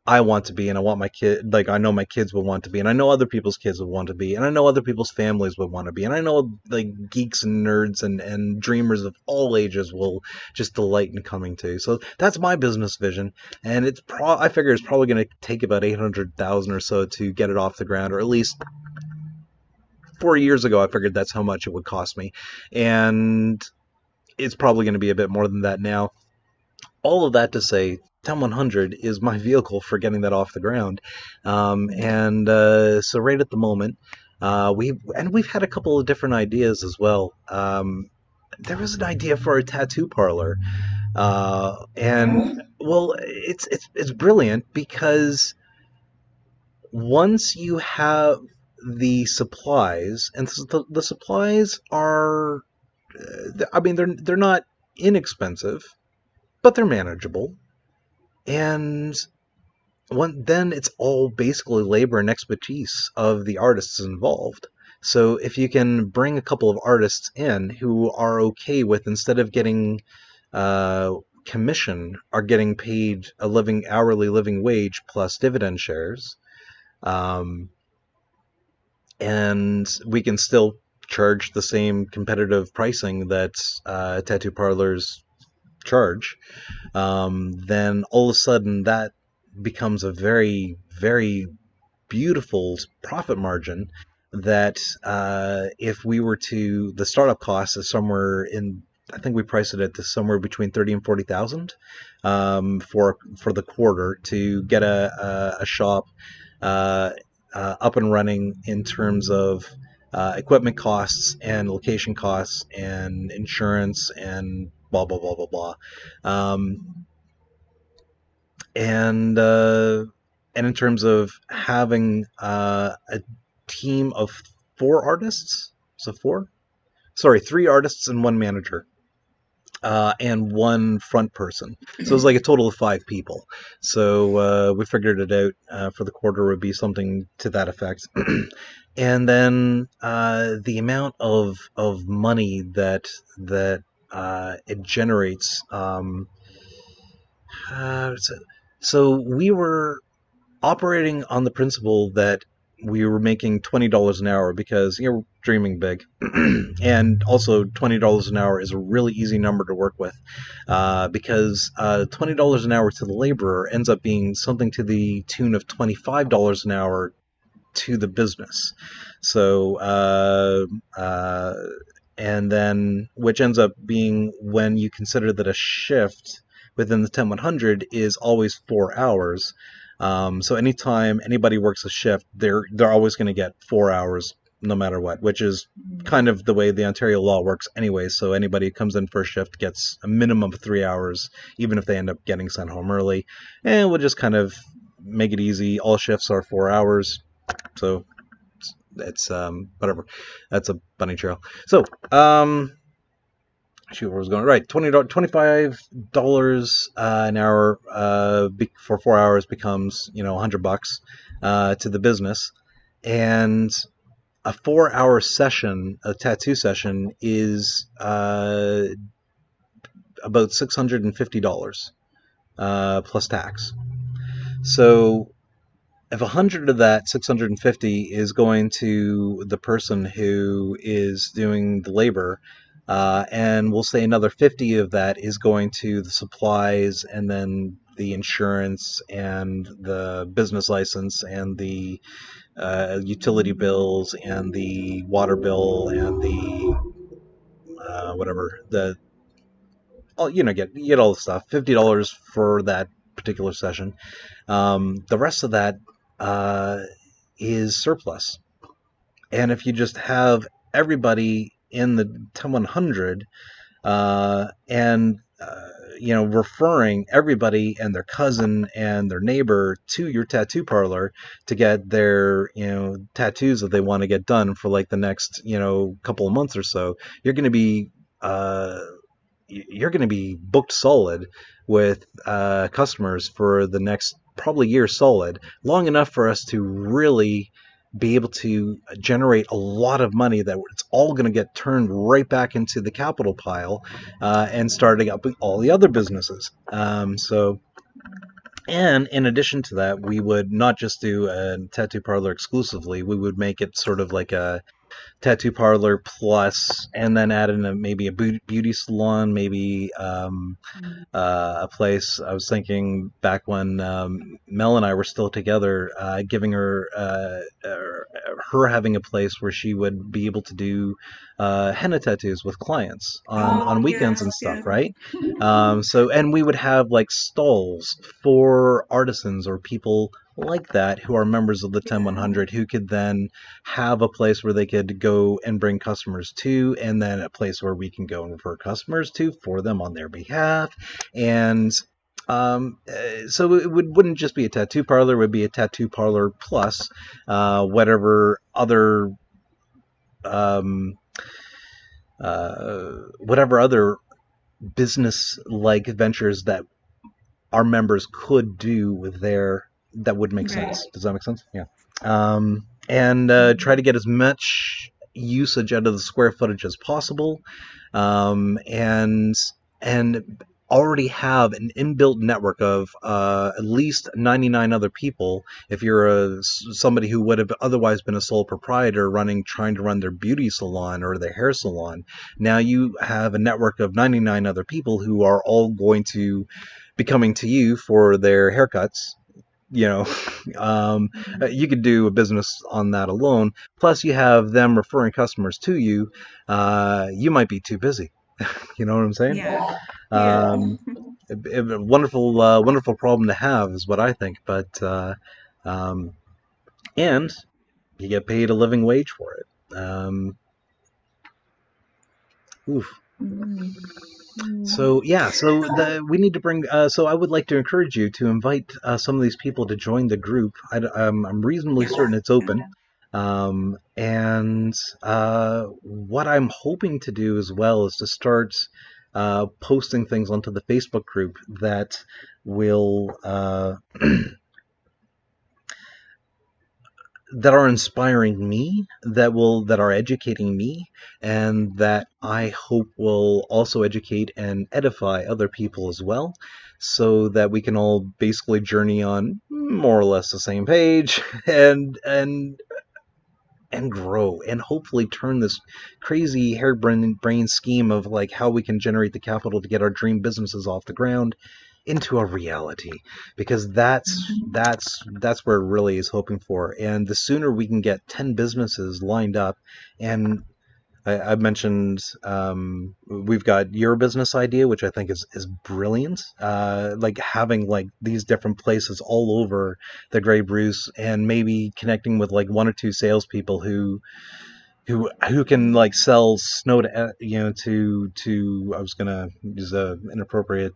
I want to be, and I want my kid, like I know my kids will want to be, and I know other people's kids will want to be, and I know other people's families would want to be, and I know like geeks and nerds and dreamers of all ages will just delight in coming to. So that's my business vision, and I figure it's probably going to take about 800,000 or so to get it off the ground, or at least 4 years ago I figured that's how much it would cost me, and it's probably going to be a bit more than that now. All of that to say, 10100 is my vehicle for getting that off the ground. Mm. And so right at the moment, we've had a couple of different ideas as well. There was an idea for a tattoo parlor, Wow. and well, it's brilliant because once you have the supplies, and the supplies are, I mean, they're not inexpensive, but they're manageable. And then it's all basically labor and expertise of the artists involved. So if you can bring a couple of artists in who are okay with, instead of getting uh, commission, are getting paid a hourly living wage plus dividend shares, um, and we can still charge the same competitive pricing that tattoo parlors charge, then all of a sudden that becomes a very, very beautiful profit margin that if we were to, the startup cost is somewhere in, I think we priced it at somewhere between 30 and 40,000 for the quarter to get a shop uh, up and running in terms of equipment costs and location costs and insurance and blah blah blah blah blah. Um, and uh, and in terms of having a team of four artists, so three artists and one manager, and one front person. So it's like a total of five people. So we figured it out for the quarter would be something to that effect. And then the amount of money that it generates. So we were operating on the principle that we were making $20 an hour because we're dreaming big, and also $20 an hour is a really easy number to work with, because $20 an hour to the laborer ends up being something to the tune of $25 an hour to the business. So, and then which ends up being, when you consider that a shift within the 10100 is always 4 hours. So anytime anybody works a shift, they're always going to get 4 hours no matter what, which is Mm. kind of the way the Ontario law works anyway. So anybody who comes in for a shift gets a minimum of 3 hours, even if they end up getting sent home early. And we'll just kind of make it easy. All shifts are 4 hours. So it's whatever. That's a bunny trail. So shoot, where was going? Right, $25 an hour for 4 hours becomes $100 to the business, and a 4 hour session, a tattoo session, is about $650 plus tax. So if 100 of that 650 is going to the person who is doing the labor, and we'll say another 50 of that is going to the supplies, and then the insurance and the business license and the utility bills and the water bill and the whatever, the all, get all the stuff. $50 for that particular session. The rest of that uh, is surplus. And if you just have everybody in the 10100, and referring everybody and their cousin and their neighbor to your tattoo parlor to get their, tattoos that they want to get done for like the next, couple of months or so, you're going to be, uh, you're going to be booked solid with customers for the next probably year solid, long enough for us to really be able to generate a lot of money that it's all going to get turned right back into the capital pile, and starting up all the other businesses. And in addition to that, we would not just do a tattoo parlor exclusively. We would make it sort of like a tattoo parlor plus, and then add in maybe a beauty salon, maybe a place. I was thinking back when Mel and I were still together, giving her having a place where she would be able to do henna tattoos with clients Oh, on weekends and yes, stuff, yes. right? And we would have like stalls for artisans or people like that who are members of the Yeah. 10100 who could then have a place where they could go and bring customers to, and then a place where we can go and refer customers to for them on their behalf. And so it wouldn't just be a tattoo parlor, it would be a tattoo parlor plus whatever other um, whatever other business like ventures that our members could do with their, that would make Right. sense. Does that make sense? Yeah. And try to Mhm. get as much usage out of the square footage as possible, and already have an inbuilt network of at least 99 other people. If you're somebody who would have otherwise been a sole proprietor trying to run their beauty salon or their hair salon, now you have a network of 99 other people who are all going to be coming to you for their haircuts. you know Mhm. you could do a business on that alone, plus you have them referring customers to you. You might be too busy. You know what I'm saying? Yeah. Yeah. um, a wonderful wonderful problem to have is what I think. But um, and you get paid a living wage for it. Oof. Mhm. Mhm. So yeah, so we need to bring. So I would like to encourage you to invite some of these people to join the group. I'm reasonably Yes. certain it's Yeah. open, and what I'm hoping to do as well is to start posting things onto the Facebook group that will that are inspiring me, that are educating me, and that I hope will also educate and edify other people as well, so that we can all basically journey on more or less the same page and grow and hopefully turn this crazy harebrained scheme of like how we can generate the capital to get our dream businesses off the ground into a reality, because that's where it really is hoping for. And the sooner we can get 10 businesses lined up, and I mentioned we've got your business idea, which I think is brilliant. Like having like these different places all over the Grey Bruce, and maybe connecting with like one or two salespeople who can like sell snow to, to I was gonna use a inappropriate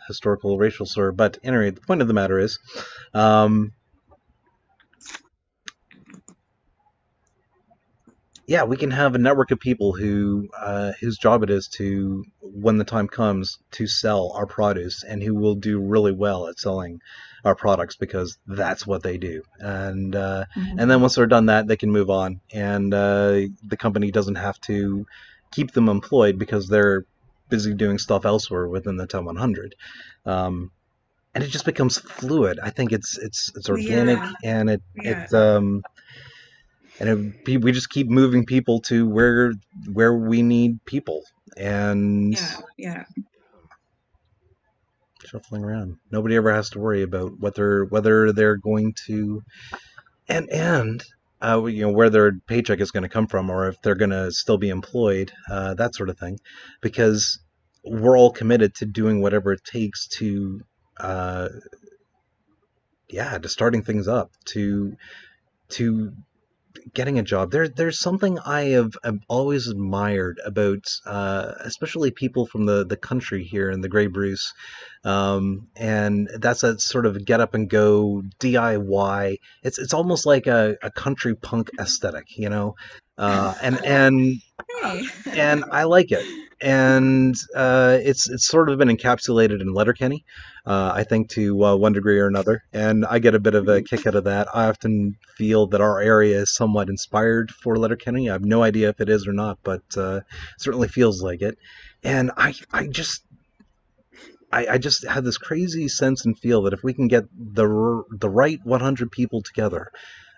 historical racial slur, but anyway, the point of the matter is, um, yeah, we can have a network of people whose job it is to, when the time comes, to sell our produce, and who will do really well at selling our products because that's what they do. And then Mhm. once they're done that, they can move on, and the company doesn't have to keep them employed because they're busy doing stuff elsewhere within the 10100. And it just becomes fluid. I think it's organic, Yeah. and Yeah. we just keep moving people to where we need people, and Yeah. Yeah. shuffling around. Nobody ever has to worry about whether they're going to, and where their paycheck is going to come from, or if they're going to still be employed, that sort of thing, because we're all committed to doing whatever it takes to uh, yeah, to starting things up, to getting a job. There's something have always admired about, especially people from the country here in the Grey Bruce, and that's a sort of get up and go DIY. It's almost like a country punk aesthetic, you know, uh, and and Hey. and I like it. And it's sort of been encapsulated in Letterkenny, I think, to one degree or another. And I get a bit of a kick out of that. I often feel that our area is somewhat inspired for Letterkenny. I have no idea if it is or not, but certainly feels like it. And I just had this crazy sense and feel that if we can get the right 100 people together,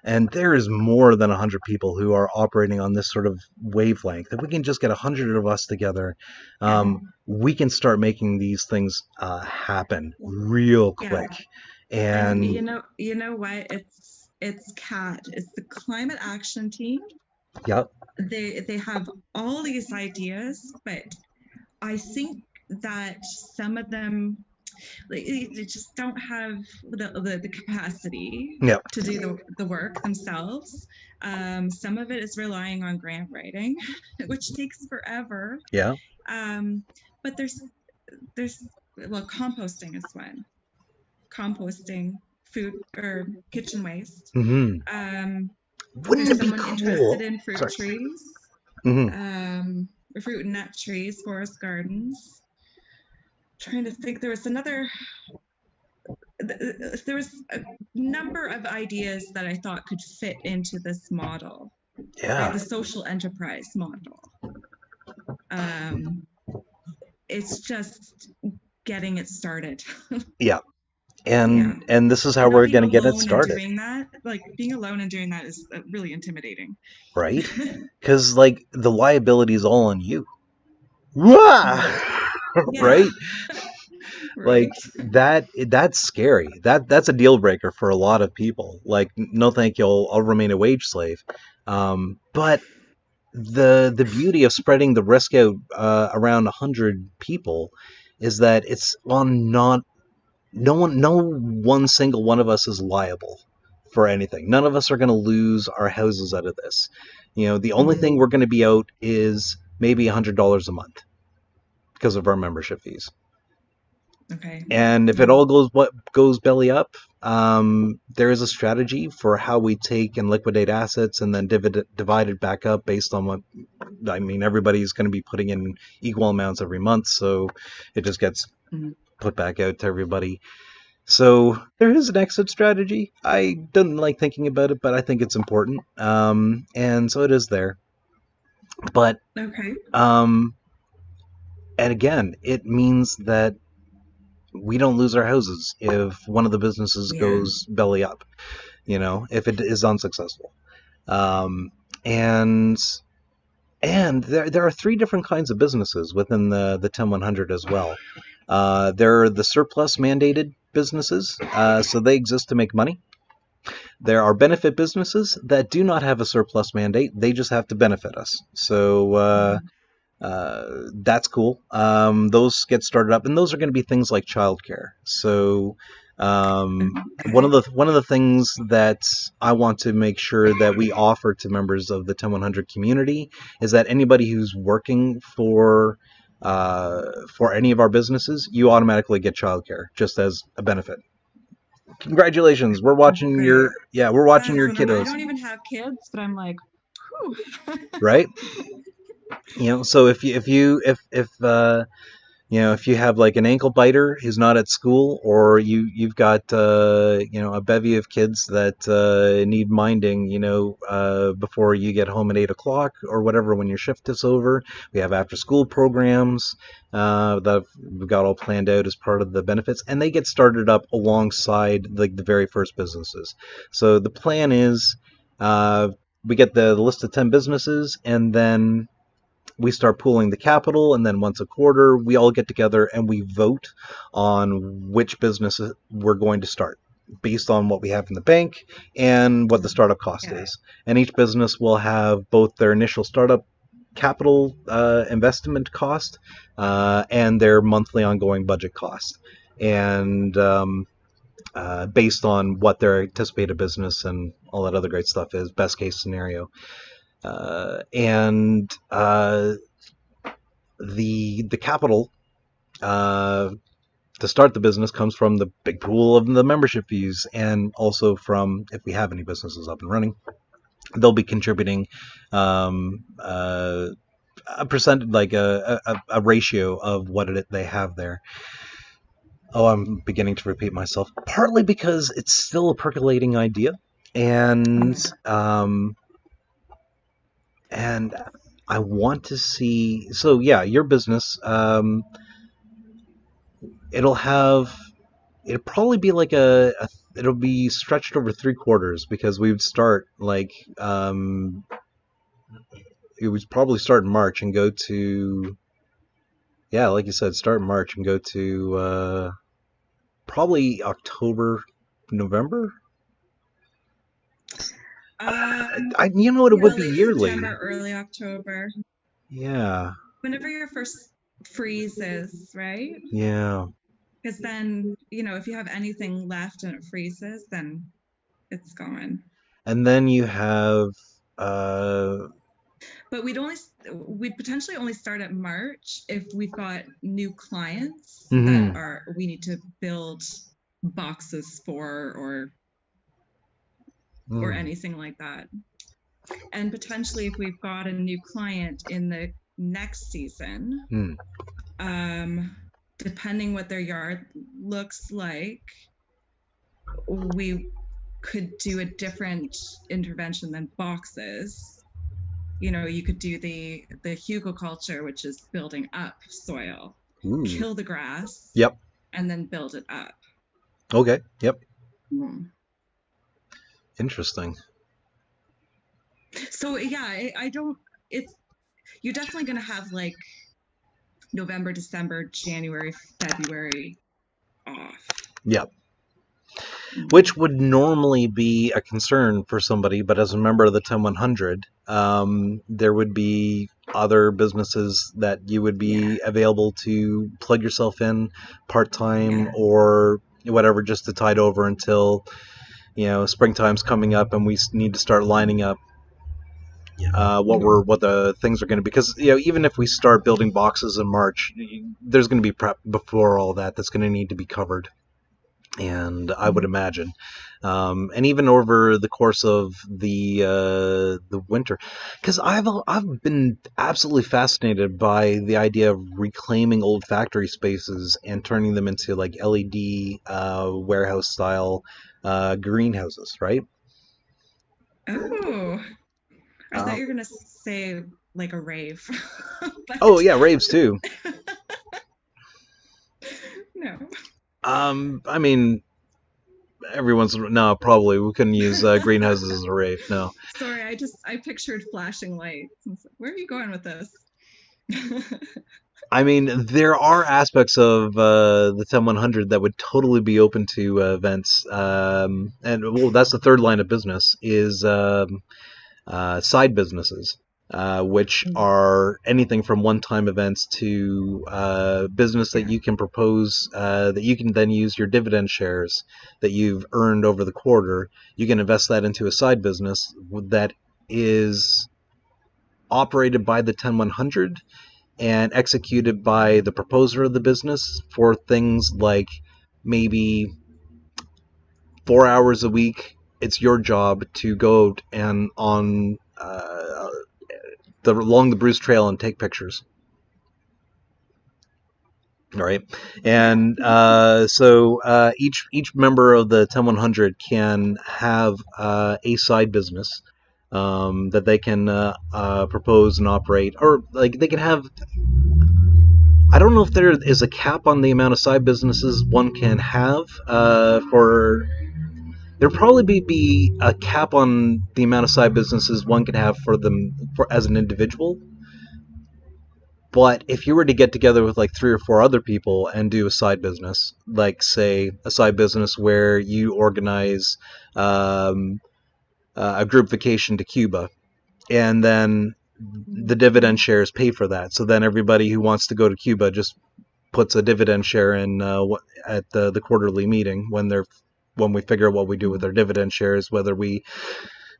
and there is more than 100 people who are operating on this sort of wavelength, if we can just get 100 of us together, Yeah. we can start making these things happen real Yeah. quick. And And you know what? It's CAT. It's the climate action team. yeah, They have all these ideas, but I think that some of them, like, they just don't have the capacity yeah, to do the work themselves. Some of it is relying on grant writing, which takes forever. yeah. Um, but there's well, composting is one. Composting food or kitchen waste. Hmm. Um, Wouldn't there's it be someone interested cool? in fruit Sorry. trees, Hmm. fruit and nut trees, forest gardens. Trying to think, there was a number of ideas that I thought could fit into this model, right? Yeah, The social enterprise model. Um, it's just getting it started. yeah. Yeah. And this is I how know we're being going to get it alone and started, doing that, like being alone and doing that is really intimidating. right? Because like the liability is all on you. Wah! Yeah. Right? Like Right. that's scary. That's a deal breaker for a lot of people. Like, no thank you, I'll remain a wage slave. But the beauty of spreading the risk out around 100 people is that it's on not no one single one of us is liable for anything. None of us are going to lose our houses out of this. You know, the only thing Mm-hmm. we're going to be out is maybe $100 a month because of our membership fees. Okay. And if it Yeah. all goes belly up, there is a strategy for how we take and liquidate assets and then divide it back up based on what, I mean, everybody's going to be putting in equal amounts every month, so it just gets Mm-hmm. put back out to everybody. So there is an exit strategy. I don't like thinking about it, but I think it's important. And so it is there. But Okay. um, and again, it means that we don't lose our houses if one of the businesses Yeah. goes belly up, you know, if it is unsuccessful. Um, and there are three different kinds of businesses within the 10100 as well. There are the surplus mandated businesses, so they exist to make money. There are benefit businesses that do not have a surplus mandate; they just have to benefit us. So Mm-hmm. that's cool. Those get started up, and those are going to be things like childcare. So Okay. one of the things that I want to make sure that we offer to members of the 10100 community is that anybody who's working for any of our businesses, you automatically get childcare just as a benefit. Congratulations, Great. we're watching That's your wonderful. I kiddos, don't even have kids, but I'm like, whew. right? You know, so if you know, if you have like an ankle biter who's not at school, or you've got you know, a bevy of kids that need minding, you know, before you get home at 8 o'clock or whatever when your shift is over, we have after school programs that we've got all planned out as part of the benefits, and they get started up alongside like the very first businesses. So the plan is we get the list of 10 businesses, and then we start pooling the capital, and then once a quarter we all get together and we vote on which business we're going to start based on what we have in the bank and what the startup cost Yeah. is. And each business will have both their initial startup capital investment cost and their monthly ongoing budget cost. And based on what their anticipated business and all that other great stuff is, best case scenario. And the capital to start the business comes from the big pool of the membership fees, and also from, if we have any businesses up and running, they'll be contributing a percent, like a ratio of what they have there. Oh, I'm beginning to repeat myself, partly because it's still a percolating idea, and and I want to see. So yeah, your business, it'll have, it'll probably be like it'll be stretched over 3 quarters, because we would start like it would probably start in March and go to, yeah, like you said, start in March and go to probably October, November. You know what, it would be Late yearly. September, early October. Yeah. Whenever your first freezes, right? Yeah. Because then, if you have anything left and it freezes, then it's gone. And then you have uh But we'd potentially only start at March if we've got new clients that mhm. we need to build boxes for, or Mm. anything like that. And potentially if we've got a new client in the next season, Mm. depending what their yard looks like, we could do a different intervention than boxes. You could do the hugelculture, which is building up soil, Ooh. kill the grass, Yep. and then build it up. Okay. Yep. Mm. Interesting. So yeah, I don't. It's you're definitely going to have like November, December, January, February off. Yep. Mm. Which would normally be a concern for somebody, but as a member of the 10100, there would be other businesses that you would be available to plug yourself in part-time or whatever, just to tide over until springtime's coming up and we need to start lining up what the things are going to be, because even if we start building boxes in March, there's going to be prep before all that's going to need to be covered. And I would imagine, and even over the course of the winter, because I've been absolutely fascinated by the idea of reclaiming old factory spaces and turning them into like LED warehouse style greenhouses, right? Oh, I thought Uh, you were going to say like a rave. oh But yeah, raves too. no. I mean, everyone's no, probably we couldn't use greenhouses as a rave. No. Sorry, I pictured flashing lights. Where are you going with this? I mean, there are aspects of the 10100 that would totally be open to events, and well, that's the third line of business is side businesses, which are anything from one-time events to business that you can propose, that you can then use your dividend shares that you've earned over the quarter. You can invest that into a side business that is operated by the 10100 and executed by the proposer of the business for things like maybe 4 hours a week. It's your job to go out and on along the Bruce Trail and take pictures. All right, and so each member of the 10100 can have a side business that they can propose and operate, or like they can have. I don't know if there is a cap on the amount of side businesses one can have. For There'd probably be a cap on the amount of side businesses one can have for them for as an individual. But if you were to get together with like 3 or 4 other people and do a side business, like say a side business where you organize um, a group vacation to Cuba, and then the dividend shares pay for that. So then everybody who wants to go to Cuba just puts a dividend share in at the quarterly meeting when they're when we figure out what we do with our dividend shares, whether we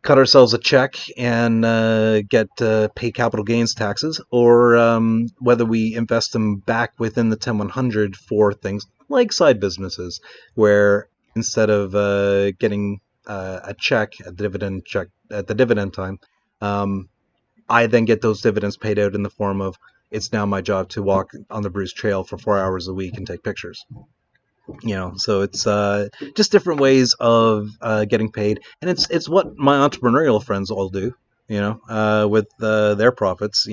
cut ourselves a check and get pay capital gains taxes, or whether we invest them back within the 10100 for things like side businesses, where instead of getting a check, a dividend check at the dividend time, um, I then get those dividends paid out in the form of it's now my job to walk on the Bruce Trail for 4 hours a week and take pictures. So it's just different ways of getting paid, and it's what my entrepreneurial friends all do. With their profits,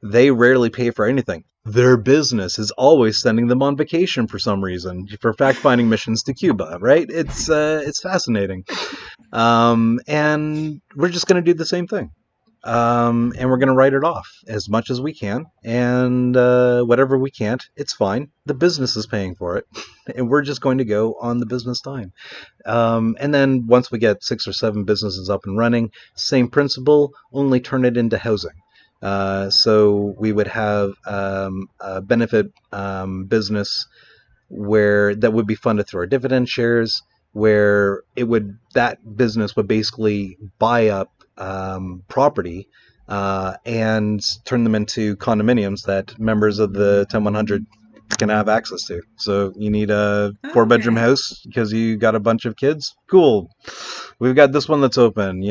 they rarely pay for anything. Their business is always sending them on vacation for some reason, for fact-finding missions to Cuba. Right? It's fascinating, and we're just going to do the same thing. And we're going to write it off as much as we can, and whatever we can't, it's fine. The business is paying for it, and we're just going to go on the business time. And then once we get 6 or 7 businesses up and running, same principle, only turn it into housing. So we would have a benefit business where that would be funded through our dividend shares, where that business would basically buy up property and turn them into condominiums that members of the 10100 can have access to. So you need a 4-bedroom Okay. house because you got a bunch of kids. Cool. We've got this one that's open.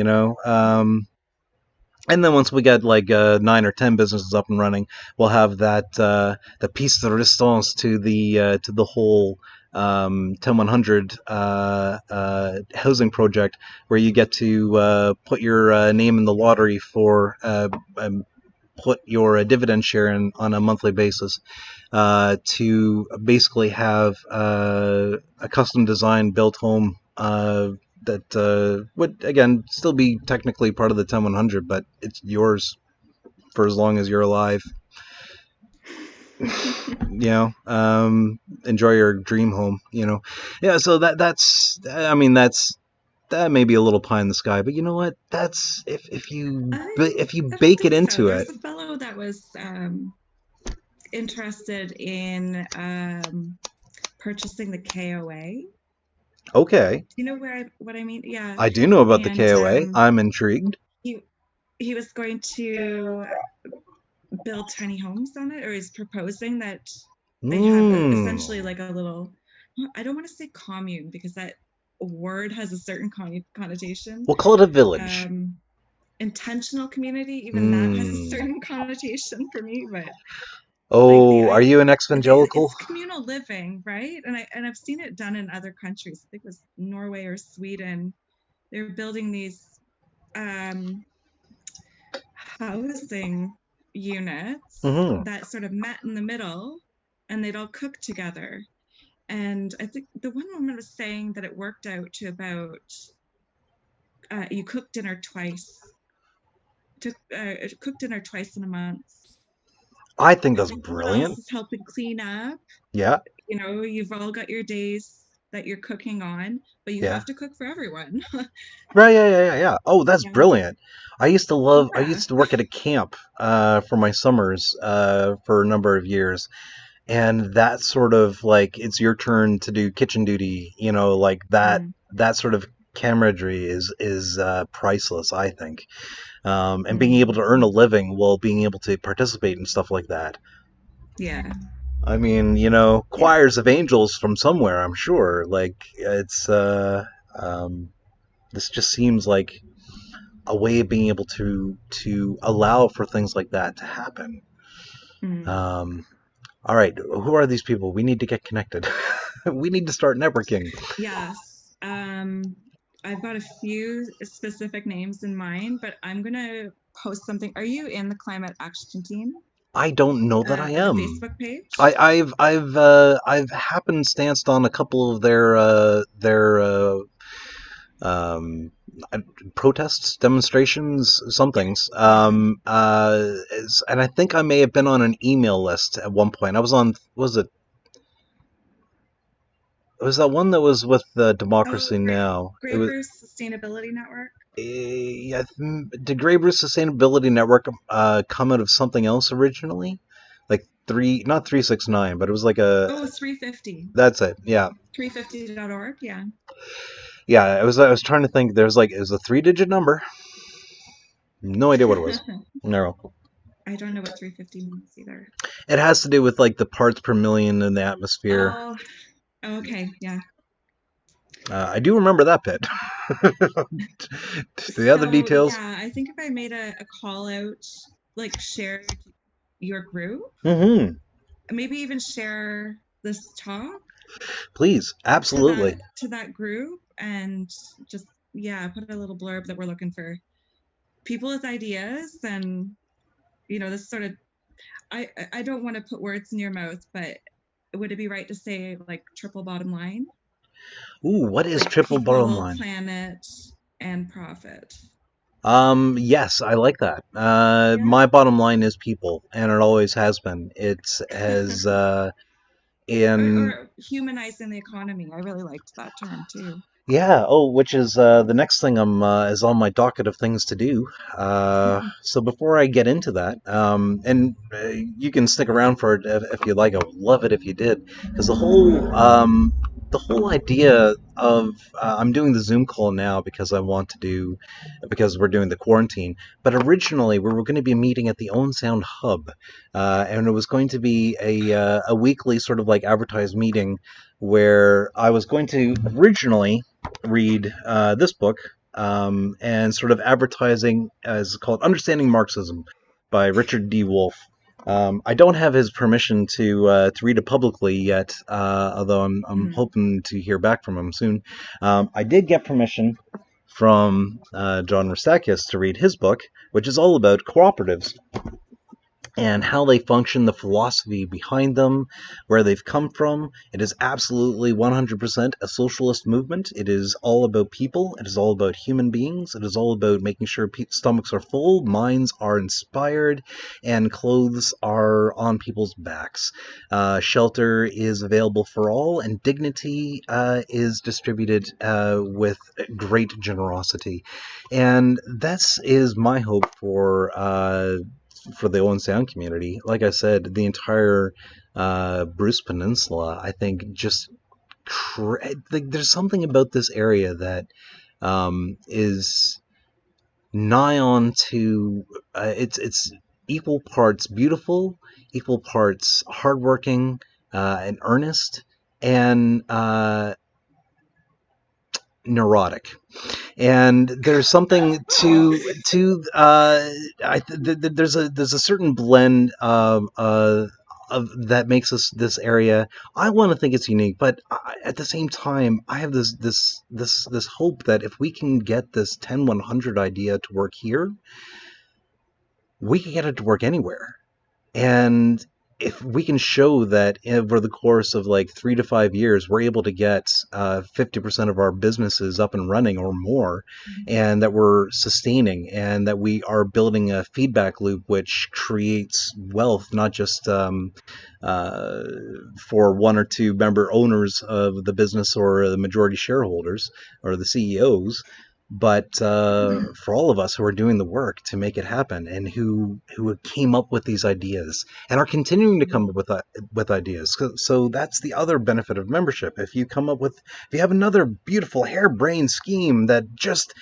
And then once we get like 9 or 10 businesses up and running, we'll have that the piece de resistance to the whole 10100 housing project, where you get to put your name in the lottery for put your dividend share in on a monthly basis, to basically have a custom designed built home that would again still be technically part of the 10100, but it's yours for as long as you're alive. Enjoy your dream home. Yeah. So that may be a little pie in the sky, but you know what? That's if you I don't bake it think so. into There it. was a fellow that was interested in purchasing the KOA. Okay, Do you know what I mean? Yeah, I do know about the and KOA. I'm intrigued. he he was going to build tiny homes on it, or he's proposing that they have essentially Mm. like a little. I don't want to say commune because that word has a certain connotation. We'll call it a village. Um, Intentional community, even that has a Mm. certain connotation for me, but like the Oh, are idea, you an evangelical? it's communal living, right? And I've seen it done in other countries. I think it was Norway or Sweden. They're building these um, housing units Mm-hmm. that sort of met in the middle, and they'd all cook together. And I think the one woman was saying that it worked out to about you cook dinner twice, cook dinner twice in a month. I think And that's then someone else brilliant. is helping clean up. Yeah, You've all got your days that you're cooking on, but you yeah. have to cook for everyone. Right, yeah, yeah, yeah, yeah. Oh, that's Yeah. brilliant. I Yeah. used to work at a camp for my summers for a number of years. And that sort of like it's your turn to do kitchen duty, like Mm, that sort of camaraderie is priceless, I think. And being able mm, to earn a living while being able to participate in stuff like that. yeah. I mean, Yeah. choirs of angels from somewhere, I'm sure. Like it's this just seems like a way of being able to allow for things like that to happen. Mm. Um, all right, who are these people? We need to get connected. We need to start networking. Yes. I've got a few specific names in mind, but I'm gonna post something. Are you in the climate action team? I don't know that I The am. Facebook page? I've happenstanced on a couple of their um, protests, demonstrations, Yeah. somethings. Yeah. And I think I may have been on an email list at one point. I was on. Was that one that was with the Oh, Democracy Now? It Grey was. Bruce Sustainability Network. Yeah, did Grey Bruce Sustainability Network come out of something else originally? Like not 369, but it was like a. Oh, 350. That's it. Yeah, 350.org. Yeah. yeah. I was trying to think. There's like it was a 3-digit number. No idea what it was. No. I don't know what 350 means either. It has to do with like the parts per million in the atmosphere. Oh, okay. Yeah. I do remember that bit. The other So, details. yeah, I think if I made a call out, like shared your group, Mm-hmm. maybe even share this talk Please, absolutely. to that group and just yeah, put a little blurb that we're looking for people with ideas and this sort of I don't want to put words in your mouth, but would it be right to say like triple bottom line? Ooh, what is Like triple bottom people, line? planet, and profit. Yes, I like that. Yeah. My bottom line is people, and it always has been. It's as in Or humanizing the economy. I really liked that term too. yeah. Oh, which is the next thing is on my docket of things to do. So before I get into that, and you can stick around for it if you like. I would love it if you did, because the whole idea of I'm doing the Zoom call now because I want to do because we're doing the quarantine. But originally we were going to be meeting at the Owen Sound Hub, and it was going to be a weekly sort of like advertised meeting where I was going to originally read this book and sort of advertising as called Understanding Marxism by Richard D. Wolff. I don't have his permission to read it publicly yet, although I'm Mm-hmm. hoping to hear back from him soon. I did get permission from John Rostakis to read his book, which is all about cooperatives and how they function, the philosophy behind them, where they've come from. It is absolutely 100% a socialist movement. It is all about people. It is all about human beings. It is all about making sure stomachs are full, minds are inspired, and clothes are on people's backs. Shelter is available for all, and dignity is distributed with great generosity. And this is my hope for the Owen Sound community. Like I said, the entire Bruce Peninsula, I think, just like, there's something about this area that is nigh on to it's equal parts beautiful, equal parts hardworking and earnest, and neurotic. And there's something there's a certain blend of that makes this area. I want to think it's unique, but at the same time, I have this hope that if we can get this 10-100 idea to work here, we can get it to work anywhere. And if we can show that over the course of like 3 to 5 years, we're able to get 50% of our businesses up and running or more, and that we're sustaining and that we are building a feedback loop which creates wealth, not just uh, for one or two member owners of the business or the majority shareholders or the CEOs, but for all of us who are doing the work to make it happen and who came up with these ideas and are continuing to come up with ideas. So that's the other benefit of membership. If you have another beautiful harebrained scheme that just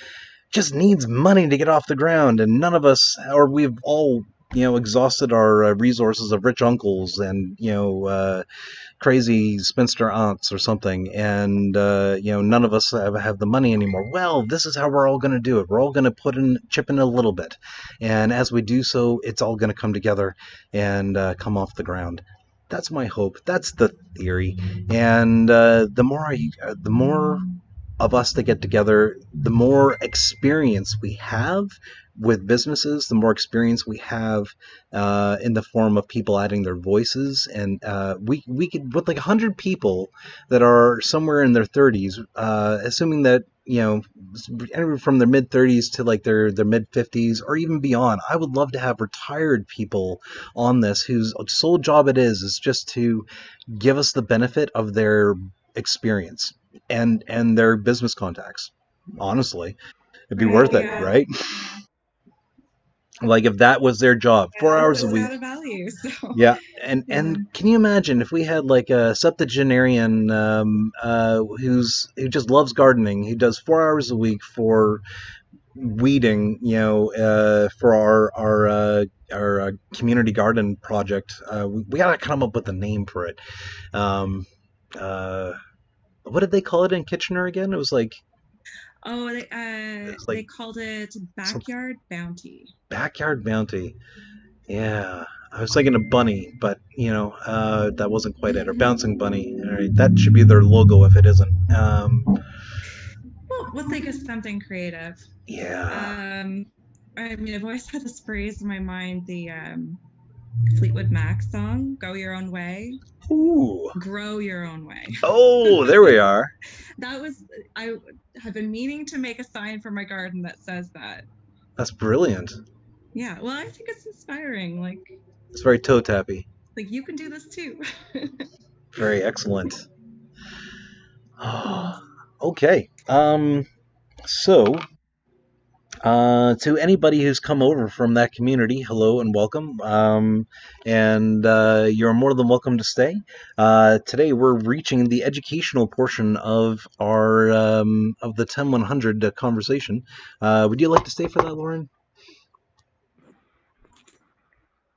needs money to get off the ground, and none of us, or we've all exhausted our resources of rich uncles and crazy spinster aunts or something, and none of us have the money anymore. Well, this is how we're all going to do it. We're all going to chip in a little bit, and as we do so, it's all going to come together and come off the ground. That's my hope. That's the theory, and the more of us that get together, the more experience we have with businesses, the more experience we have in the form of people adding their voices, and we could with like 100 people that are somewhere in their 30s, assuming that anywhere from their mid 30s to like their mid 50s or even beyond. I would love to have retired people on this whose sole job it is just to give us the benefit of their experience and their business contacts. Honestly, it'd be Right. worth it, Yeah. right? Like if that was their job, Yeah, 4 hours a that's week. not a value. So Yeah, and yeah. can you imagine if we had like a septuagenarian who just loves gardening, who does 4 hours a week for weeding, for our community garden project. We gotta come up with a name for it. Um, uh, what did they call it in Kitchener again? Oh, It was they like called it some backyard bounty. backyard bounty. Yeah, I was thinking of bunny, but that wasn't quite it. Or bouncing bunny. All right, that should be their logo if it isn't. Well, we'll think of something creative. Yeah. Um, I mean, I've always had this phrase in my mind: the Fleetwood Mac song, "Go Your Own Way, Ooh. Grow Your Own Way." Oh, there we are. That was I have been meaning to make a sign for my garden that says that. That's brilliant. Yeah, well, I think it's inspiring. It's very toe tappy. Like you can do this too. Very excellent. Okay. So, to anybody who's come over from that community, hello and welcome. And you're more than welcome to stay. Today we're reaching the educational portion of our of the 10100 conversation. Would you like to stay for that, Lauren?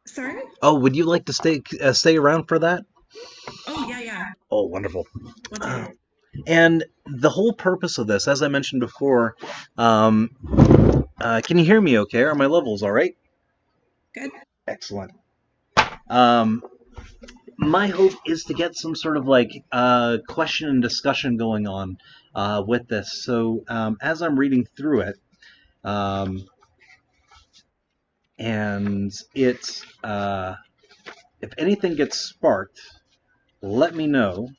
Sorry? Oh, would you like to stay around for that? Oh, yeah, yeah. Oh, wonderful. Will do. Uh, and the whole purpose of this, as I mentioned before, um, can you hear me okay? Are my levels all right? Good. Excellent. Um, my hope is to get some sort of like question and discussion going on with this. So as I'm reading through it, um, and if anything gets sparked, let me know,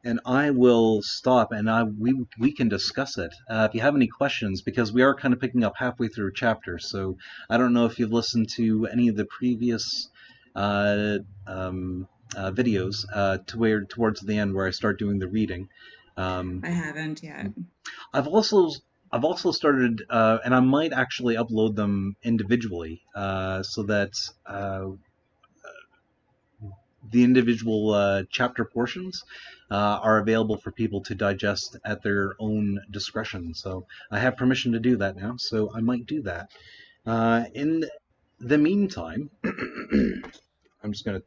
and I will stop, and we can discuss it. If you have any questions, because we are kind of picking up halfway through a chapter, so I don't know if you've listened to any of the previous uh, videos towards the end where I start doing the reading. Um, I haven't yet. I've also I've also started, and I might actually upload them individually, so that the individual chapter portions are available for people to digest at their own discretion. So I have permission to do that now, so I might do that. In the meantime, I'm just going to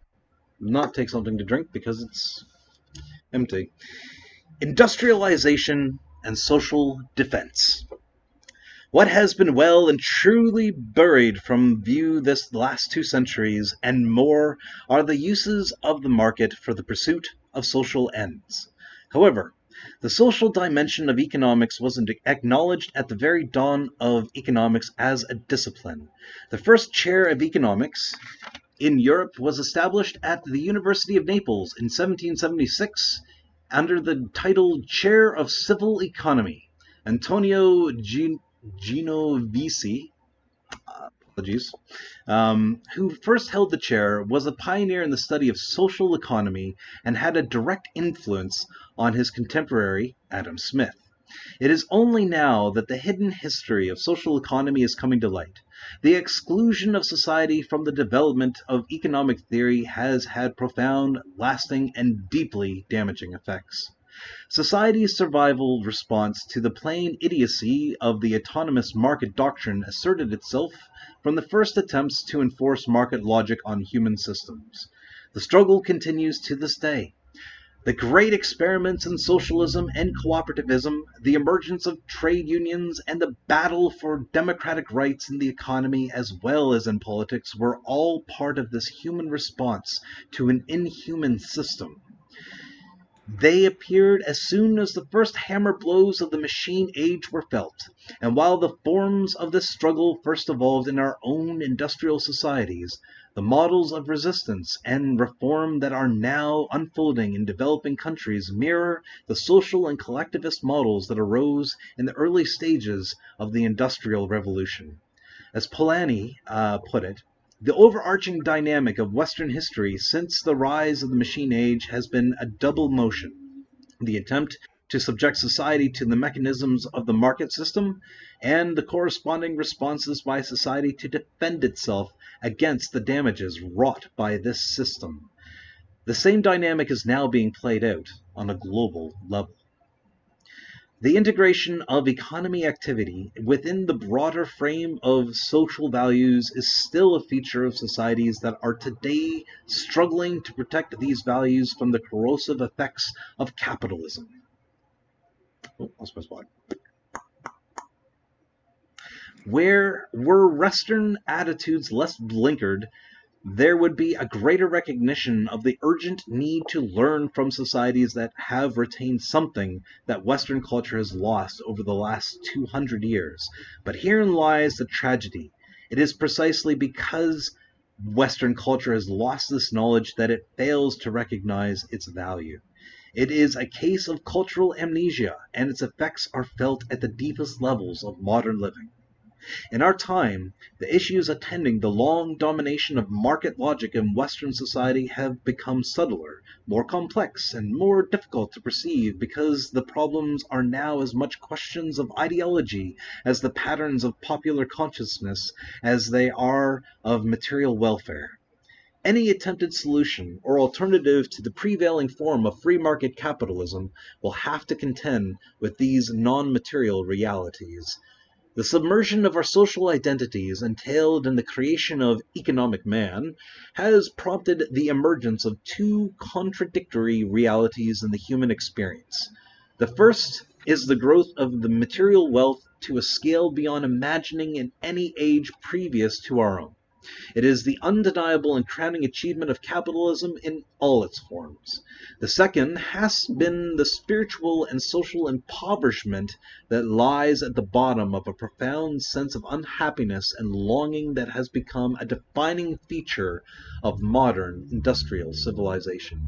not take something to drink because it's empty. Industrialization and social defense. What has been well and truly buried from view this last 2 centuries and more are the uses of the market for the pursuit of social ends. However, the social dimension of economics wasn't acknowledged at the very dawn of economics as a discipline. The first chair of economics in Europe was established at the University of Naples in 1776 under the title Chair of Civil Economy. Antonio Genovese, apologies, who first held the chair, was a pioneer in the study of social economy and had a direct influence on his contemporary, Adam Smith. It is only now that the hidden history of social economy is coming to light. The exclusion of society from the development of economic theory has had profound, lasting, and deeply damaging effects. Society's survival response to the plain idiocy of the autonomous market doctrine asserted itself from the first attempts to enforce market logic on human systems. The struggle continues to this day. The great experiments in socialism and cooperativism, the emergence of trade unions, and the battle for democratic rights in the economy as well as in politics were all part of this human response to an inhuman system. They appeared as soon as the first hammer blows of the machine age were felt, and while the forms of this struggle first evolved in our own industrial societies, the models of resistance and reform that are now unfolding in developing countries mirror the social and collectivist models that arose in the early stages of the Industrial Revolution. As Polanyi put it, the overarching dynamic of Western history since the rise of the machine age has been a double motion: the attempt to subject society to the mechanisms of the market system, and the corresponding responses by society to defend itself against the damages wrought by this system. The same dynamic is now being played out on a global level. The integration of economy activity within the broader frame of social values is still a feature of societies that are today struggling to protect these values from the corrosive effects of capitalism. Oh, lost my spot. Where were Western attitudes less blinkered, there would be a greater recognition of the urgent need to learn from societies that have retained something that Western culture has lost over the last 200 years. But herein lies the tragedy. It is precisely because Western culture has lost this knowledge that it fails to recognize its value. It is a case of cultural amnesia, and its effects are felt at the deepest levels of modern living. In our time, the issues attending the long domination of market logic in Western society have become subtler, more complex, and more difficult to perceive because the problems are now as much questions of ideology as the patterns of popular consciousness as they are of material welfare. Any attempted solution or alternative to the prevailing form of free market capitalism will have to contend with these non-material realities. The submersion of our social identities entailed in the creation of economic man has prompted the emergence of two contradictory realities in the human experience. The first is the growth of the material wealth to a scale beyond imagining in any age previous to our own. It is the undeniable and crowning achievement of capitalism in all its forms. The second has been the spiritual and social impoverishment that lies at the bottom of a profound sense of unhappiness and longing that has become a defining feature of modern industrial civilization.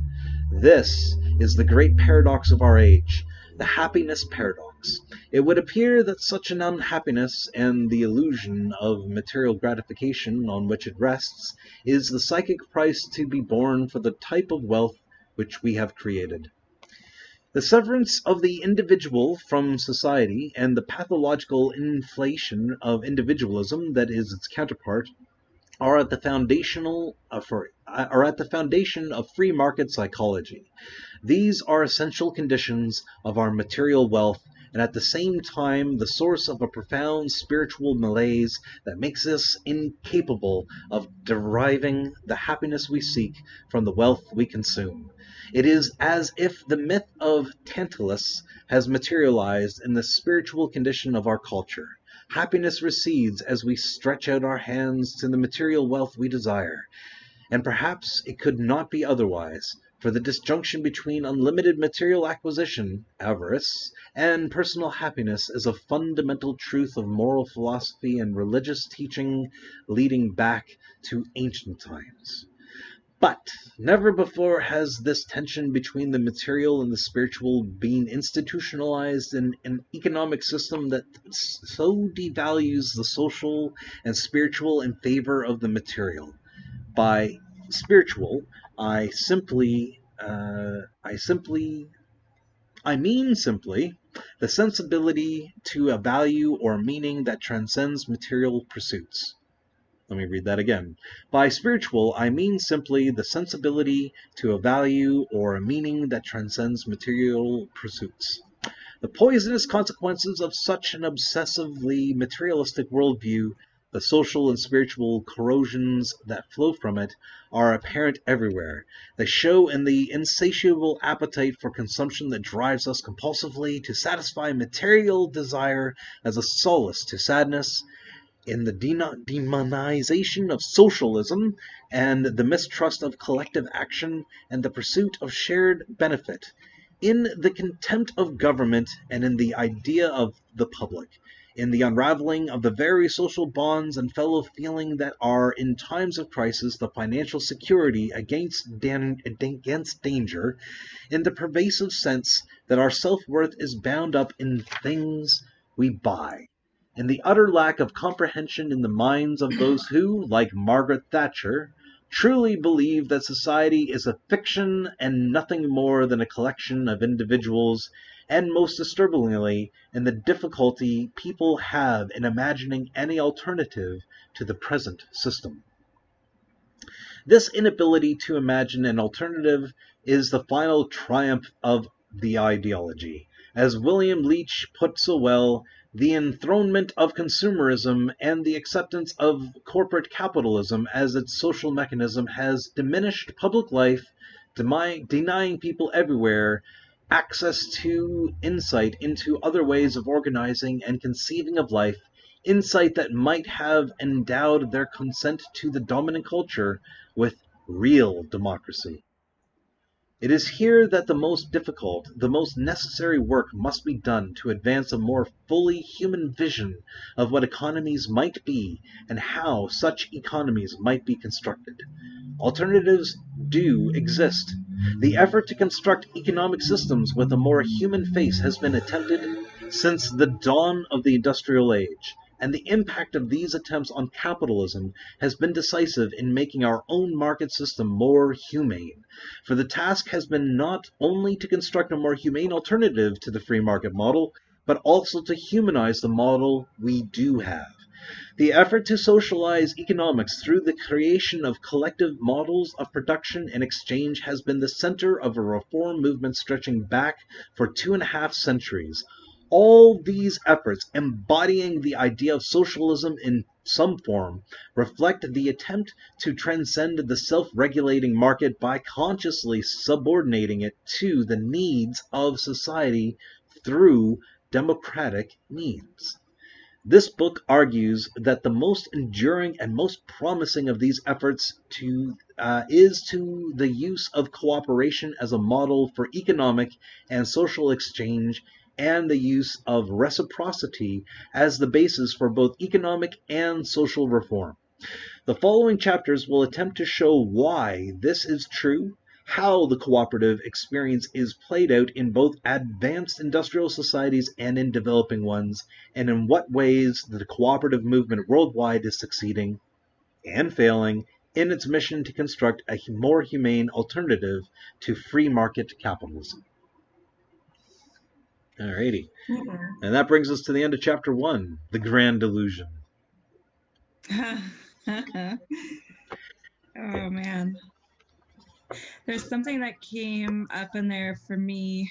This is the great paradox of our age, the happiness paradox. It would appear that such an unhappiness and the illusion of material gratification on which it rests is the psychic price to be borne for the type of wealth which we have created. The severance of the individual from society and the pathological inflation of individualism that is its counterpart are at the foundation of free market psychology. These are essential conditions of our material wealth and at the same time the source of a profound spiritual malaise that makes us incapable of deriving the happiness we seek from the wealth we consume. It is as if the myth of Tantalus has materialized in the spiritual condition of our culture. Happiness recedes as we stretch out our hands to the material wealth we desire. And perhaps it could not be otherwise, for the disjunction between unlimited material acquisition, avarice, and personal happiness is a fundamental truth of moral philosophy and religious teaching leading back to ancient times. But never before has this tension between the material and the spiritual been institutionalized in an economic system that so devalues the social and spiritual in favor of the material. By spiritual, I mean simply the sensibility to a value or meaning that transcends material pursuits. Let me read that again. By spiritual, I mean simply the sensibility to a value or a meaning that transcends material pursuits. The poisonous consequences of such an obsessively materialistic worldview, the social and spiritual corrosions that flow from it, are apparent everywhere. They show in the insatiable appetite for consumption that drives us compulsively to satisfy material desire as a solace to sadness, in the demonization of socialism and the mistrust of collective action and the pursuit of shared benefit, in the contempt of government and in the idea of the public, in the unraveling of the very social bonds and fellow feeling that are in times of crisis the financial security against danger, in the pervasive sense that our self-worth is bound up in things we buy, in the utter lack of comprehension in the minds of those who, like Margaret Thatcher, truly believe that society is a fiction and nothing more than a collection of individuals, and most disturbingly, in the difficulty people have in imagining any alternative to the present system. This inability to imagine an alternative is the final triumph of the ideology. As William Leach put so well, the enthronement of consumerism and the acceptance of corporate capitalism as its social mechanism has diminished public life, denying people everywhere access to insight into other ways of organizing and conceiving of life, insight that might have endowed their consent to the dominant culture with real democracy. It is here that the most difficult, the most necessary work must be done to advance a more fully human vision of what economies might be and how such economies might be constructed. Alternatives do exist. The effort to construct economic systems with a more human face has been attempted since the dawn of the industrial age, and the impact of these attempts on capitalism has been decisive in making our own market system more humane. For the task has been not only to construct a more humane alternative to the free market model, but also to humanize the model we do have. The effort to socialize economics through the creation of collective models of production and exchange has been the center of a reform movement stretching back for 2.5 centuries. All these efforts, embodying the idea of socialism in some form, reflect the attempt to transcend the self-regulating market by consciously subordinating it to the needs of society through democratic means. This book argues that the most enduring and most promising of these efforts is to the use of cooperation as a model for economic and social exchange, and the use of reciprocity as the basis for both economic and social reform. The following chapters will attempt to show why this is true, how the cooperative experience is played out in both advanced industrial societies and in developing ones, and in what ways the cooperative movement worldwide is succeeding and failing in its mission to construct a more humane alternative to free market capitalism. Alrighty. Mm-mm. And that brings us to the end of chapter 1, The Grand Illusion. Oh man. There's something that came up in there for me.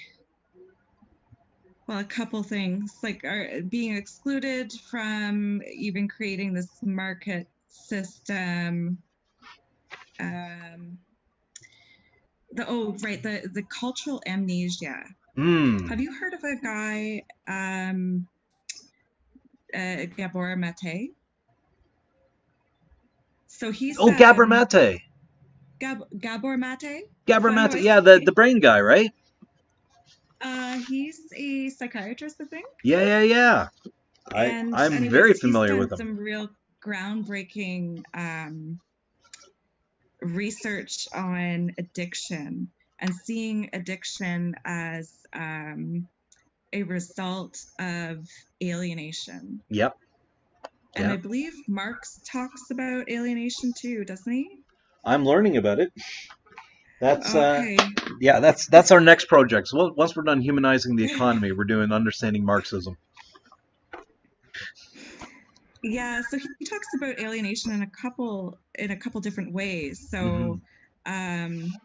Well, a couple things like being excluded from even creating this market system. Um, the cultural amnesia. Have you heard of a guy, Gabor Mate? So he's Oh, Gabor Mate. Gabor Mate. Gabor Is that how Mate. I Yeah, say? the brain guy, right? He's a psychiatrist, I think, Yeah. and I'm anyways, very he's familiar with done him. some real groundbreaking research on addiction and seeing addiction as a result of alienation. Yep. And I Yep. believe Marx talks about alienation too, doesn't he? I'm learning about it. That's Okay. yeah, that's our next project. So once we're done humanizing the economy, we're doing understanding Marxism. Yeah, so he talks about alienation in a couple different ways. Mm-hmm. So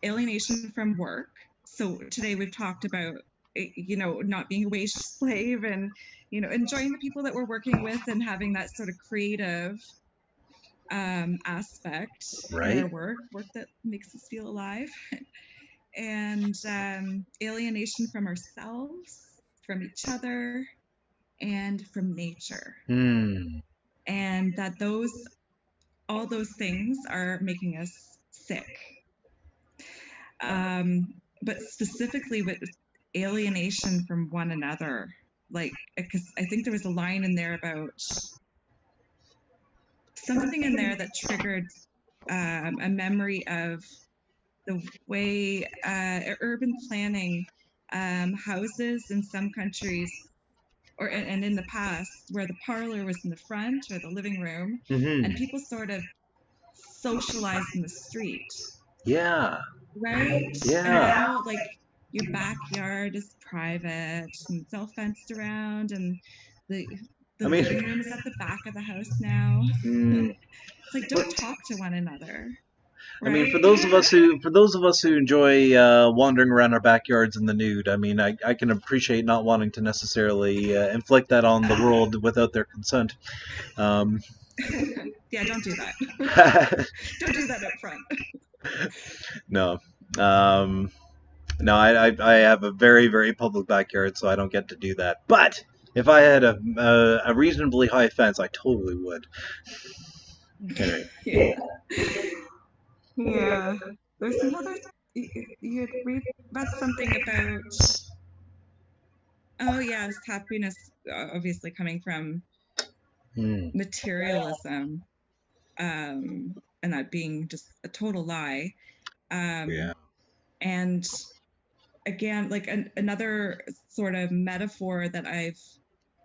alienation from work. So today we've talked about not being a wage slave and enjoying the people that we're working with and having that sort of creative aspect in Right. our work that makes us feel alive, and alienation from ourselves, from each other, and from nature, Hmm. and that those all those things are making us sick. But specifically with alienation from one another, like, because I think there was a line in there about something in there that triggered a memory of the way urban planning houses in some countries and in the past where the parlor was in the front or the living room Mm-hmm. and people sort of socialized in the street, Yeah. right? And Yeah. now, like, your backyard is private and it's all fenced around, and the I the mean, living room is at the back of the house now. mm, It's like, don't talk to one another, I mean, right? for those of us who enjoy wandering around our backyards in the nude, I mean, I can appreciate not wanting to necessarily inflict that on the world without their consent. Um, Yeah, don't do that. Don't do that up front. no, um, no, I have a very very public backyard, so I don't get to do that. But if I had a reasonably high fence, I totally would. Anyway, Yeah. Yeah. There's another, you had read something about, oh yeah, this happiness, obviously coming from mm, materialism, and that being just a total lie. yeah. Um, and again, like another sort of metaphor that I've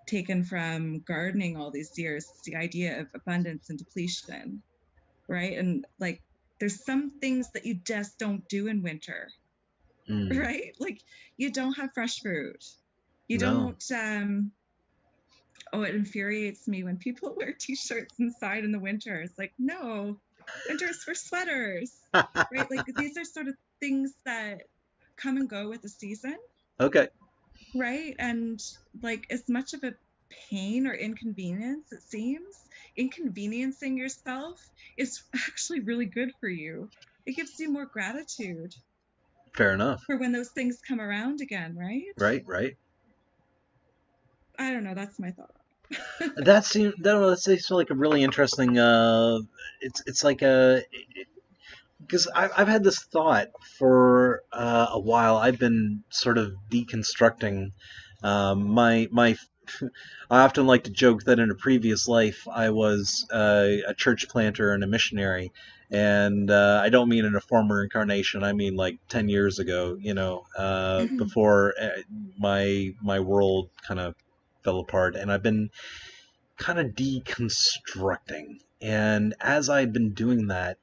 taken from gardening all these years is the idea of abundance and depletion, right? And like, there's some things that you just don't do in winter, Mm, right? Like, you don't have fresh fruit. You no. don't, oh, it infuriates me when people wear t-shirts inside in the winter. It's like, no, winter is for sweaters, right? Like, these are sort of things that come and go with the season, Okay. right? And like, as much of a pain or inconvenience it seems, inconveniencing yourself is actually really good for you. It gives you more gratitude Fair enough. for when those things come around again, right? Right. Right. I don't know. That's my thought. That seems like a really interesting. It's like a because I've had this thought for a while. I've been sort of deconstructing my. I often like to joke that in a previous life I was a church planter and a missionary, and I don't mean in a former incarnation. I mean like 10 years ago. Before my world kind of fell apart, and I've been kind of deconstructing. And as I've been doing that,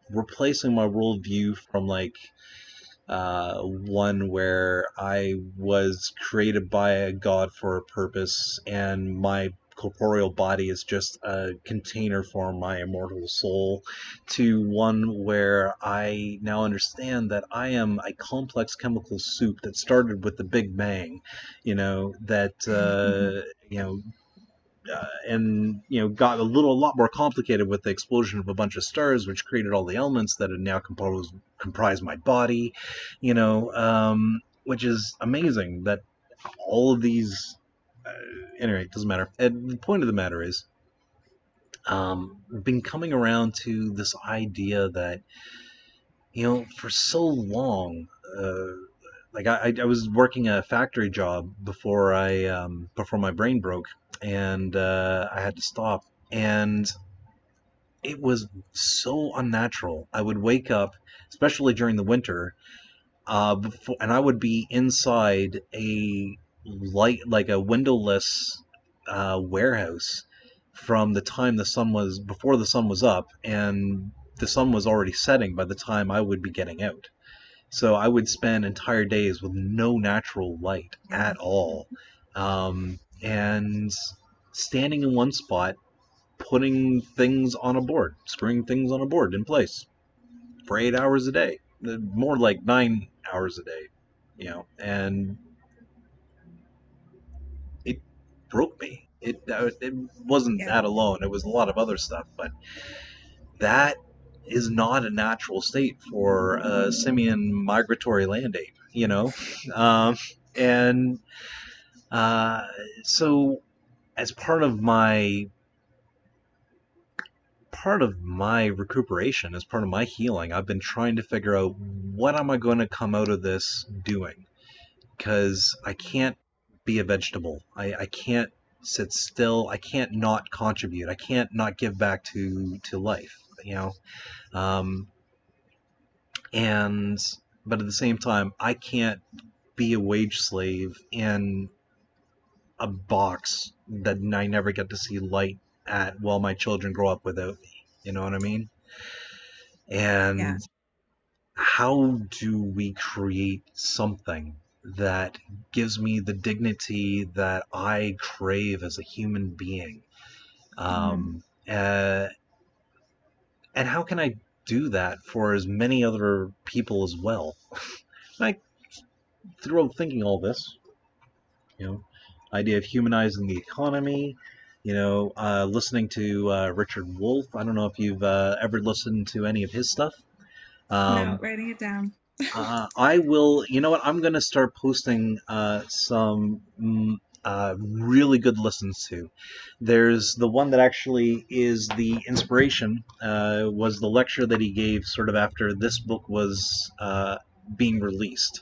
replacing my worldview from like one where I was created by a god for a purpose and my corporeal body is just a container for my immortal soul, to one where I now understand that I am a complex chemical soup that started with the Big Bang, that and got a lot more complicated with the explosion of a bunch of stars, which created all the elements that now comprise my body, which is amazing. That all of these, anyway, it doesn't matter. And the point of the matter is, been coming around to this idea that for so long. Like I was working a factory job before my brain broke, and I had to stop. And it was so unnatural. I would wake up, especially during the winter, and I would be inside a like a windowless warehouse from the time before the sun was up, and the sun was already setting by the time I would be getting out. So I would spend entire days with no natural light at Yes. all, and standing in one spot, putting things on a board, screwing things on a board in place for 8 hours a day, more like 9 hours a day, and it broke me. It wasn't Yeah. that alone. It was a lot of other stuff, but that is not a natural state for a simian migratory land ape, um, and uh, so as part of my recuperation, as part of my healing, I've been trying to figure out what am I going to come out of this doing, because I can't be a vegetable. I can't sit still. I can't not contribute. I can't not give back to life. Um, and but at the same time, I can't be a wage slave in a box that I never get to see light at while my children grow up without me. You know what I mean? Yeah. And how do we create something that gives me the dignity that I crave as a human being? Mm-hmm. Uh, and how can I do that for as many other people as well? Like through thinking all this, you know, idea of humanizing the economy, listening to Richard Wolff. I don't know if you've ever listened to any of his stuff. No, Um, writing it down. I will. You know what? I'm going to start posting some really good listens to. There's the one that actually is the inspiration. Was the lecture that he gave sort of after this book was being released,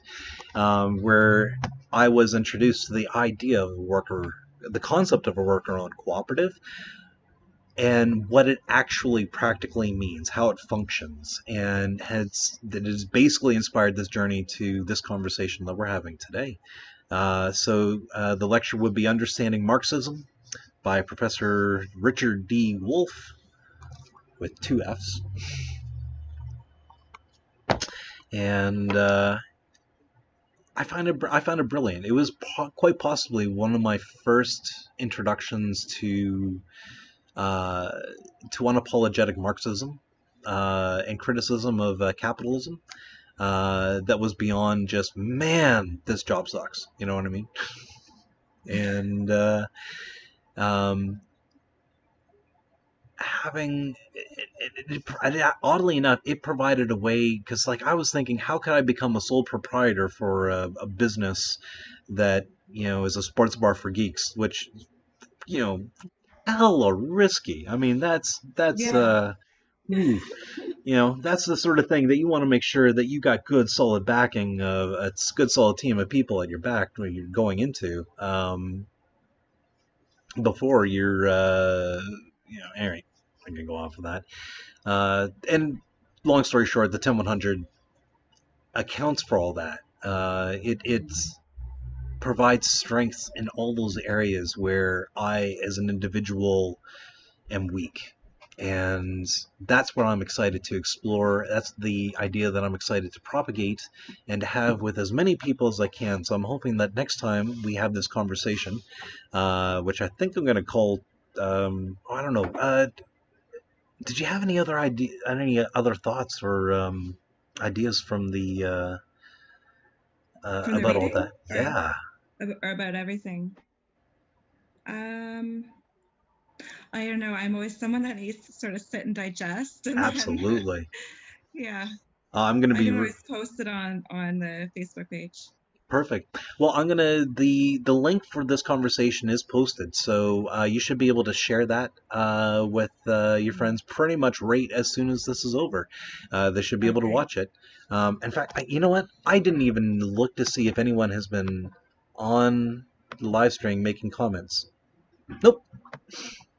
where I was introduced to the idea of a worker, the concept of a worker-owned cooperative, and what it actually practically means, how it functions, and that has basically inspired this journey to this conversation that we're having today. So the lecture would be Understanding Marxism by Professor Richard D. Wolff with two F's. And I found it brilliant. It was quite possibly one of my first introductions uh, to unapologetic Marxism and criticism of capitalism. That was beyond just, man, this job sucks. You know what I mean? And um, having oddly enough, it provided a way, because like I was thinking, how could I become a sole proprietor for a business that is a sports bar for geeks, which you know hella risky. I mean, that's Yeah. ooh, that's the sort of thing that you want to make sure that you got good solid backing of a good solid team of people at your back when you're going into before you're anyway, I can go off of that. And long story short, the 10100 accounts for all that. It provides strengths in all those areas where I, as an individual, am weak. And that's what I'm excited to explore. That's the idea that I'm excited to propagate and to have with as many people as I can. So I'm hoping that next time we have this conversation, which I think I'm going to call, I don't know. Did you have any other thoughts or ideas from the From the about all reading that? or Yeah, about everything. Um, I don't know. I'm always someone that needs to sort of sit and digest, and then absolutely. yeah, I'm going to I be can always post it on the Facebook page. Perfect. Well, I'm gonna the link for this conversation is posted, so you should be able to share that with your Mm. friends pretty much right as soon as this is over. They should be able to Okay. watch it. In fact, you know what? I didn't even look to see if anyone has been on the live stream making comments. Nope,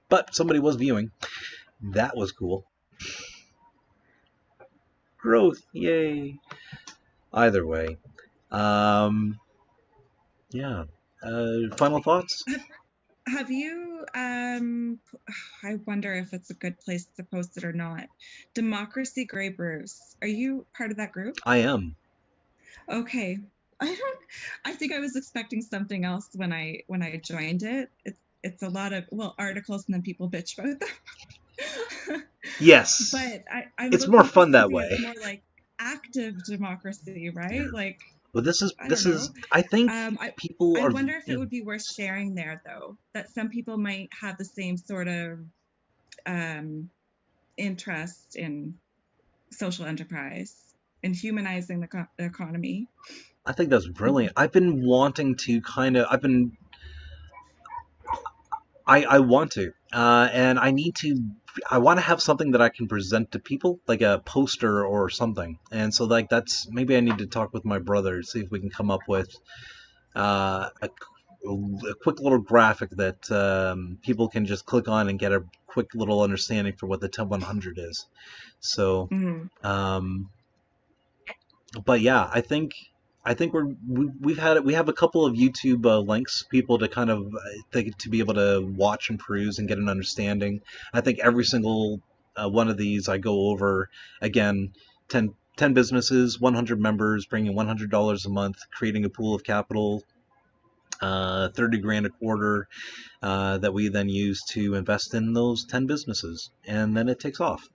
but somebody was viewing. That was cool. Growth, yay! Either way, um, yeah. Final thoughts? Have, have you I wonder if it's a good place to post it or not. Democracy Grey Bruce. Are you part of that group? I am. Okay. I don't I think I was expecting something else when I joined it. It's a lot of articles and then people bitch about them. Yes. But I'm It's more looking for fun that something way. that's more like active democracy, Yeah. right? Like But I don't this know. is I think Um, I people I are wonder if it yeah, would be worth sharing there though. That some people might have the same sort of um, interest in social enterprise and humanizing the economy. I think that's brilliant. I've been wanting to I want to. And I want to have something that I can present to people, like a poster or something. And so like that's maybe I need to talk with my brother, see if we can come up with a quick little graphic that people can just click on and get a quick little understanding for what the 10100 is. So, Mhm. um, but yeah, I think we have a couple of YouTube links people to kind of to be able to watch and peruse and get an understanding. I think every single one of these I go over again 10 10 businesses, 100 members, bringing $100 a month, creating a pool of capital, 30 grand a quarter, that we then use to invest in those 10 businesses. And then it takes off.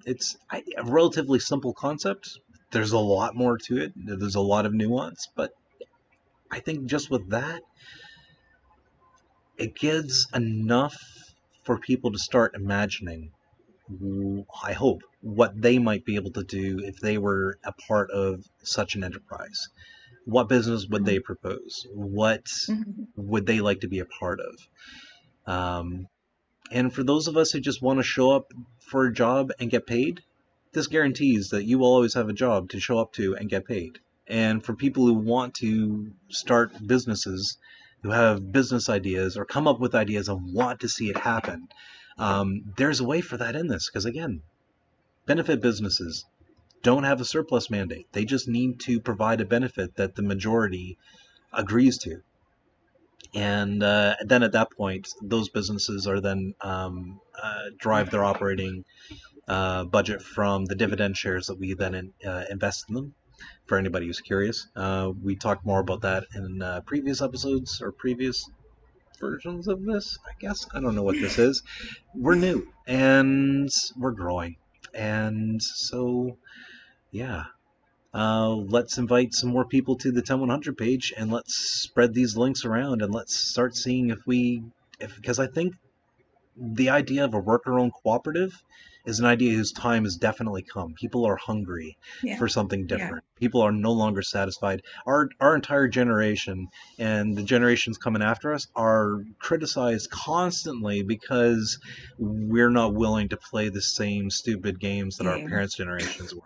It's a relatively simple concept. There's a lot more to it. There's a lot of nuance, but I think just with that, it gives enough for people to start imagining, I hope, what they might be able to do if they were a part of such an enterprise. What business would they propose? What Mm-hmm. would they like to be a part of? And for those of us who just want to show up for a job and get paid, this guarantees that you will always have a job to show up to and get paid. And for people who want to start businesses, who have business ideas or come up with ideas and want to see it happen, there's a way for that in this. Because again, benefit businesses don't have a surplus mandate. They just need to provide a benefit that the majority agrees to. And then at that point, those businesses are then drive their operating budget from the dividend shares that we then invest in them. For anybody who's curious, we talked more about that in previous episodes or previous versions of this. I guess I don't know what this is. We're new and we're growing, and so yeah. Let's invite some more people to the 10100 page and let's spread these links around and let's start seeing if because I think the idea of a worker-owned cooperative is an idea whose time has definitely come. People are hungry Yeah. for something Yeah. different. People are no longer satisfied. Our entire generation and the generations coming after us are criticized constantly because we're not willing to play the same stupid games that our Game. parents' generations were.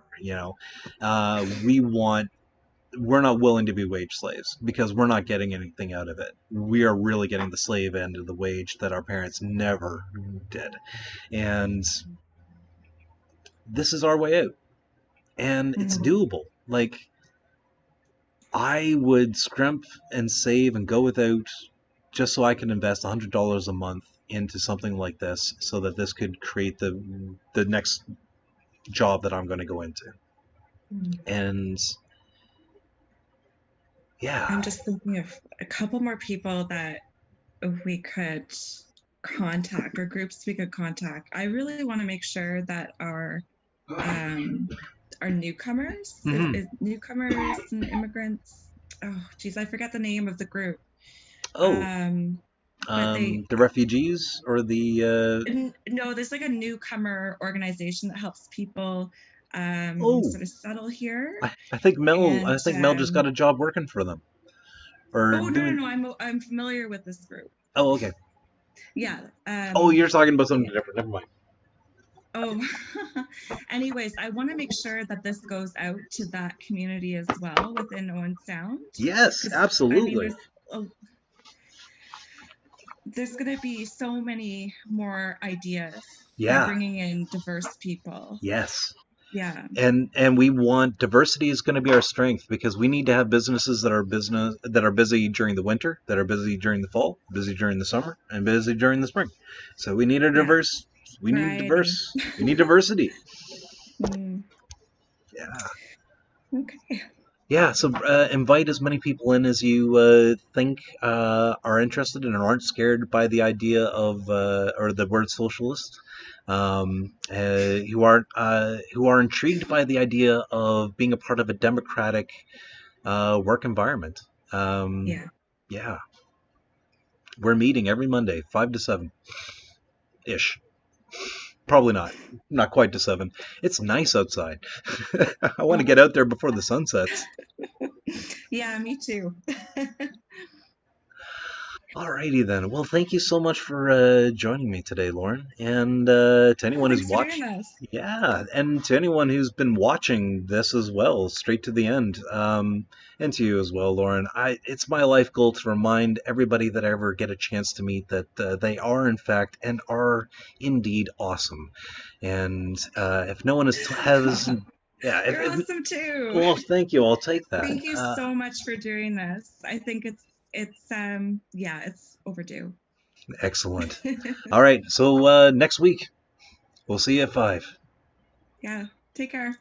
We're not willing to be wage slaves because we're not getting anything out of it. We are really getting the slave end of the wage that our parents never did. And this is our way out. And it's Mm-hmm. doable. Like, I would scrimp and save and go without just so I can invest $100 a month into something like this so that this could create the next job that I'm going to go into. Mm-hmm. And yeah. I'm just thinking of a couple more people that we could contact or groups we could contact. I really want to make sure that um, our newcomers, Mm-hmm. newcomers and immigrants. Oh, geez, I forget the name of the group. Oh, But they the refugees or the no, there's like a newcomer organization that helps people oh, sort of settle here. I think Mel. And I think Mel just got a job working for them, or oh, no, no, doing. no, I'm familiar with this group. Oh, okay. Yeah. Oh, you're talking about something Yeah. different. Never mind. Oh, anyways, I want to make sure that this goes out to that community as well within Owen Sound, Yes, because I mean, absolutely. there's going to be so many more ideas by Yeah. bringing in diverse people. Yes. Yeah. And we want diversity is going to be our strength because we need to have businesses that are busy during the winter, that are busy during the fall, busy during the summer, and busy during the spring. So we need a Yeah. diverse. We need Variety. diverse. We need diversity. Mm, Yeah. okay. Yeah, so invite as many people in as you think are interested and aren't scared by the idea of or the word socialist, who are intrigued by the idea of being a part of a democratic work environment. Yeah. Yeah, we're meeting every Monday, 5 to 7 ish. Probably not quite to 7. It's nice outside. I want to Oh, get out there before the sun sets. yeah, me too. Alrighty then. Well, thank you so much for joining me today, Lauren. And to Oh, anyone who's thanks for doing watched, this. yeah, and to anyone who's been watching this as well, straight to the end, and to you as well, Lauren. It's my life goal to remind everybody that I ever get a chance to meet that they are, in fact, and are indeed awesome. And if no one has, yeah, You're awesome too. well, thank you. I'll take that. Thank you so much for doing this. I think yeah, it's overdue. Excellent. All right. So next week we'll see you at 5. Yeah. Take care.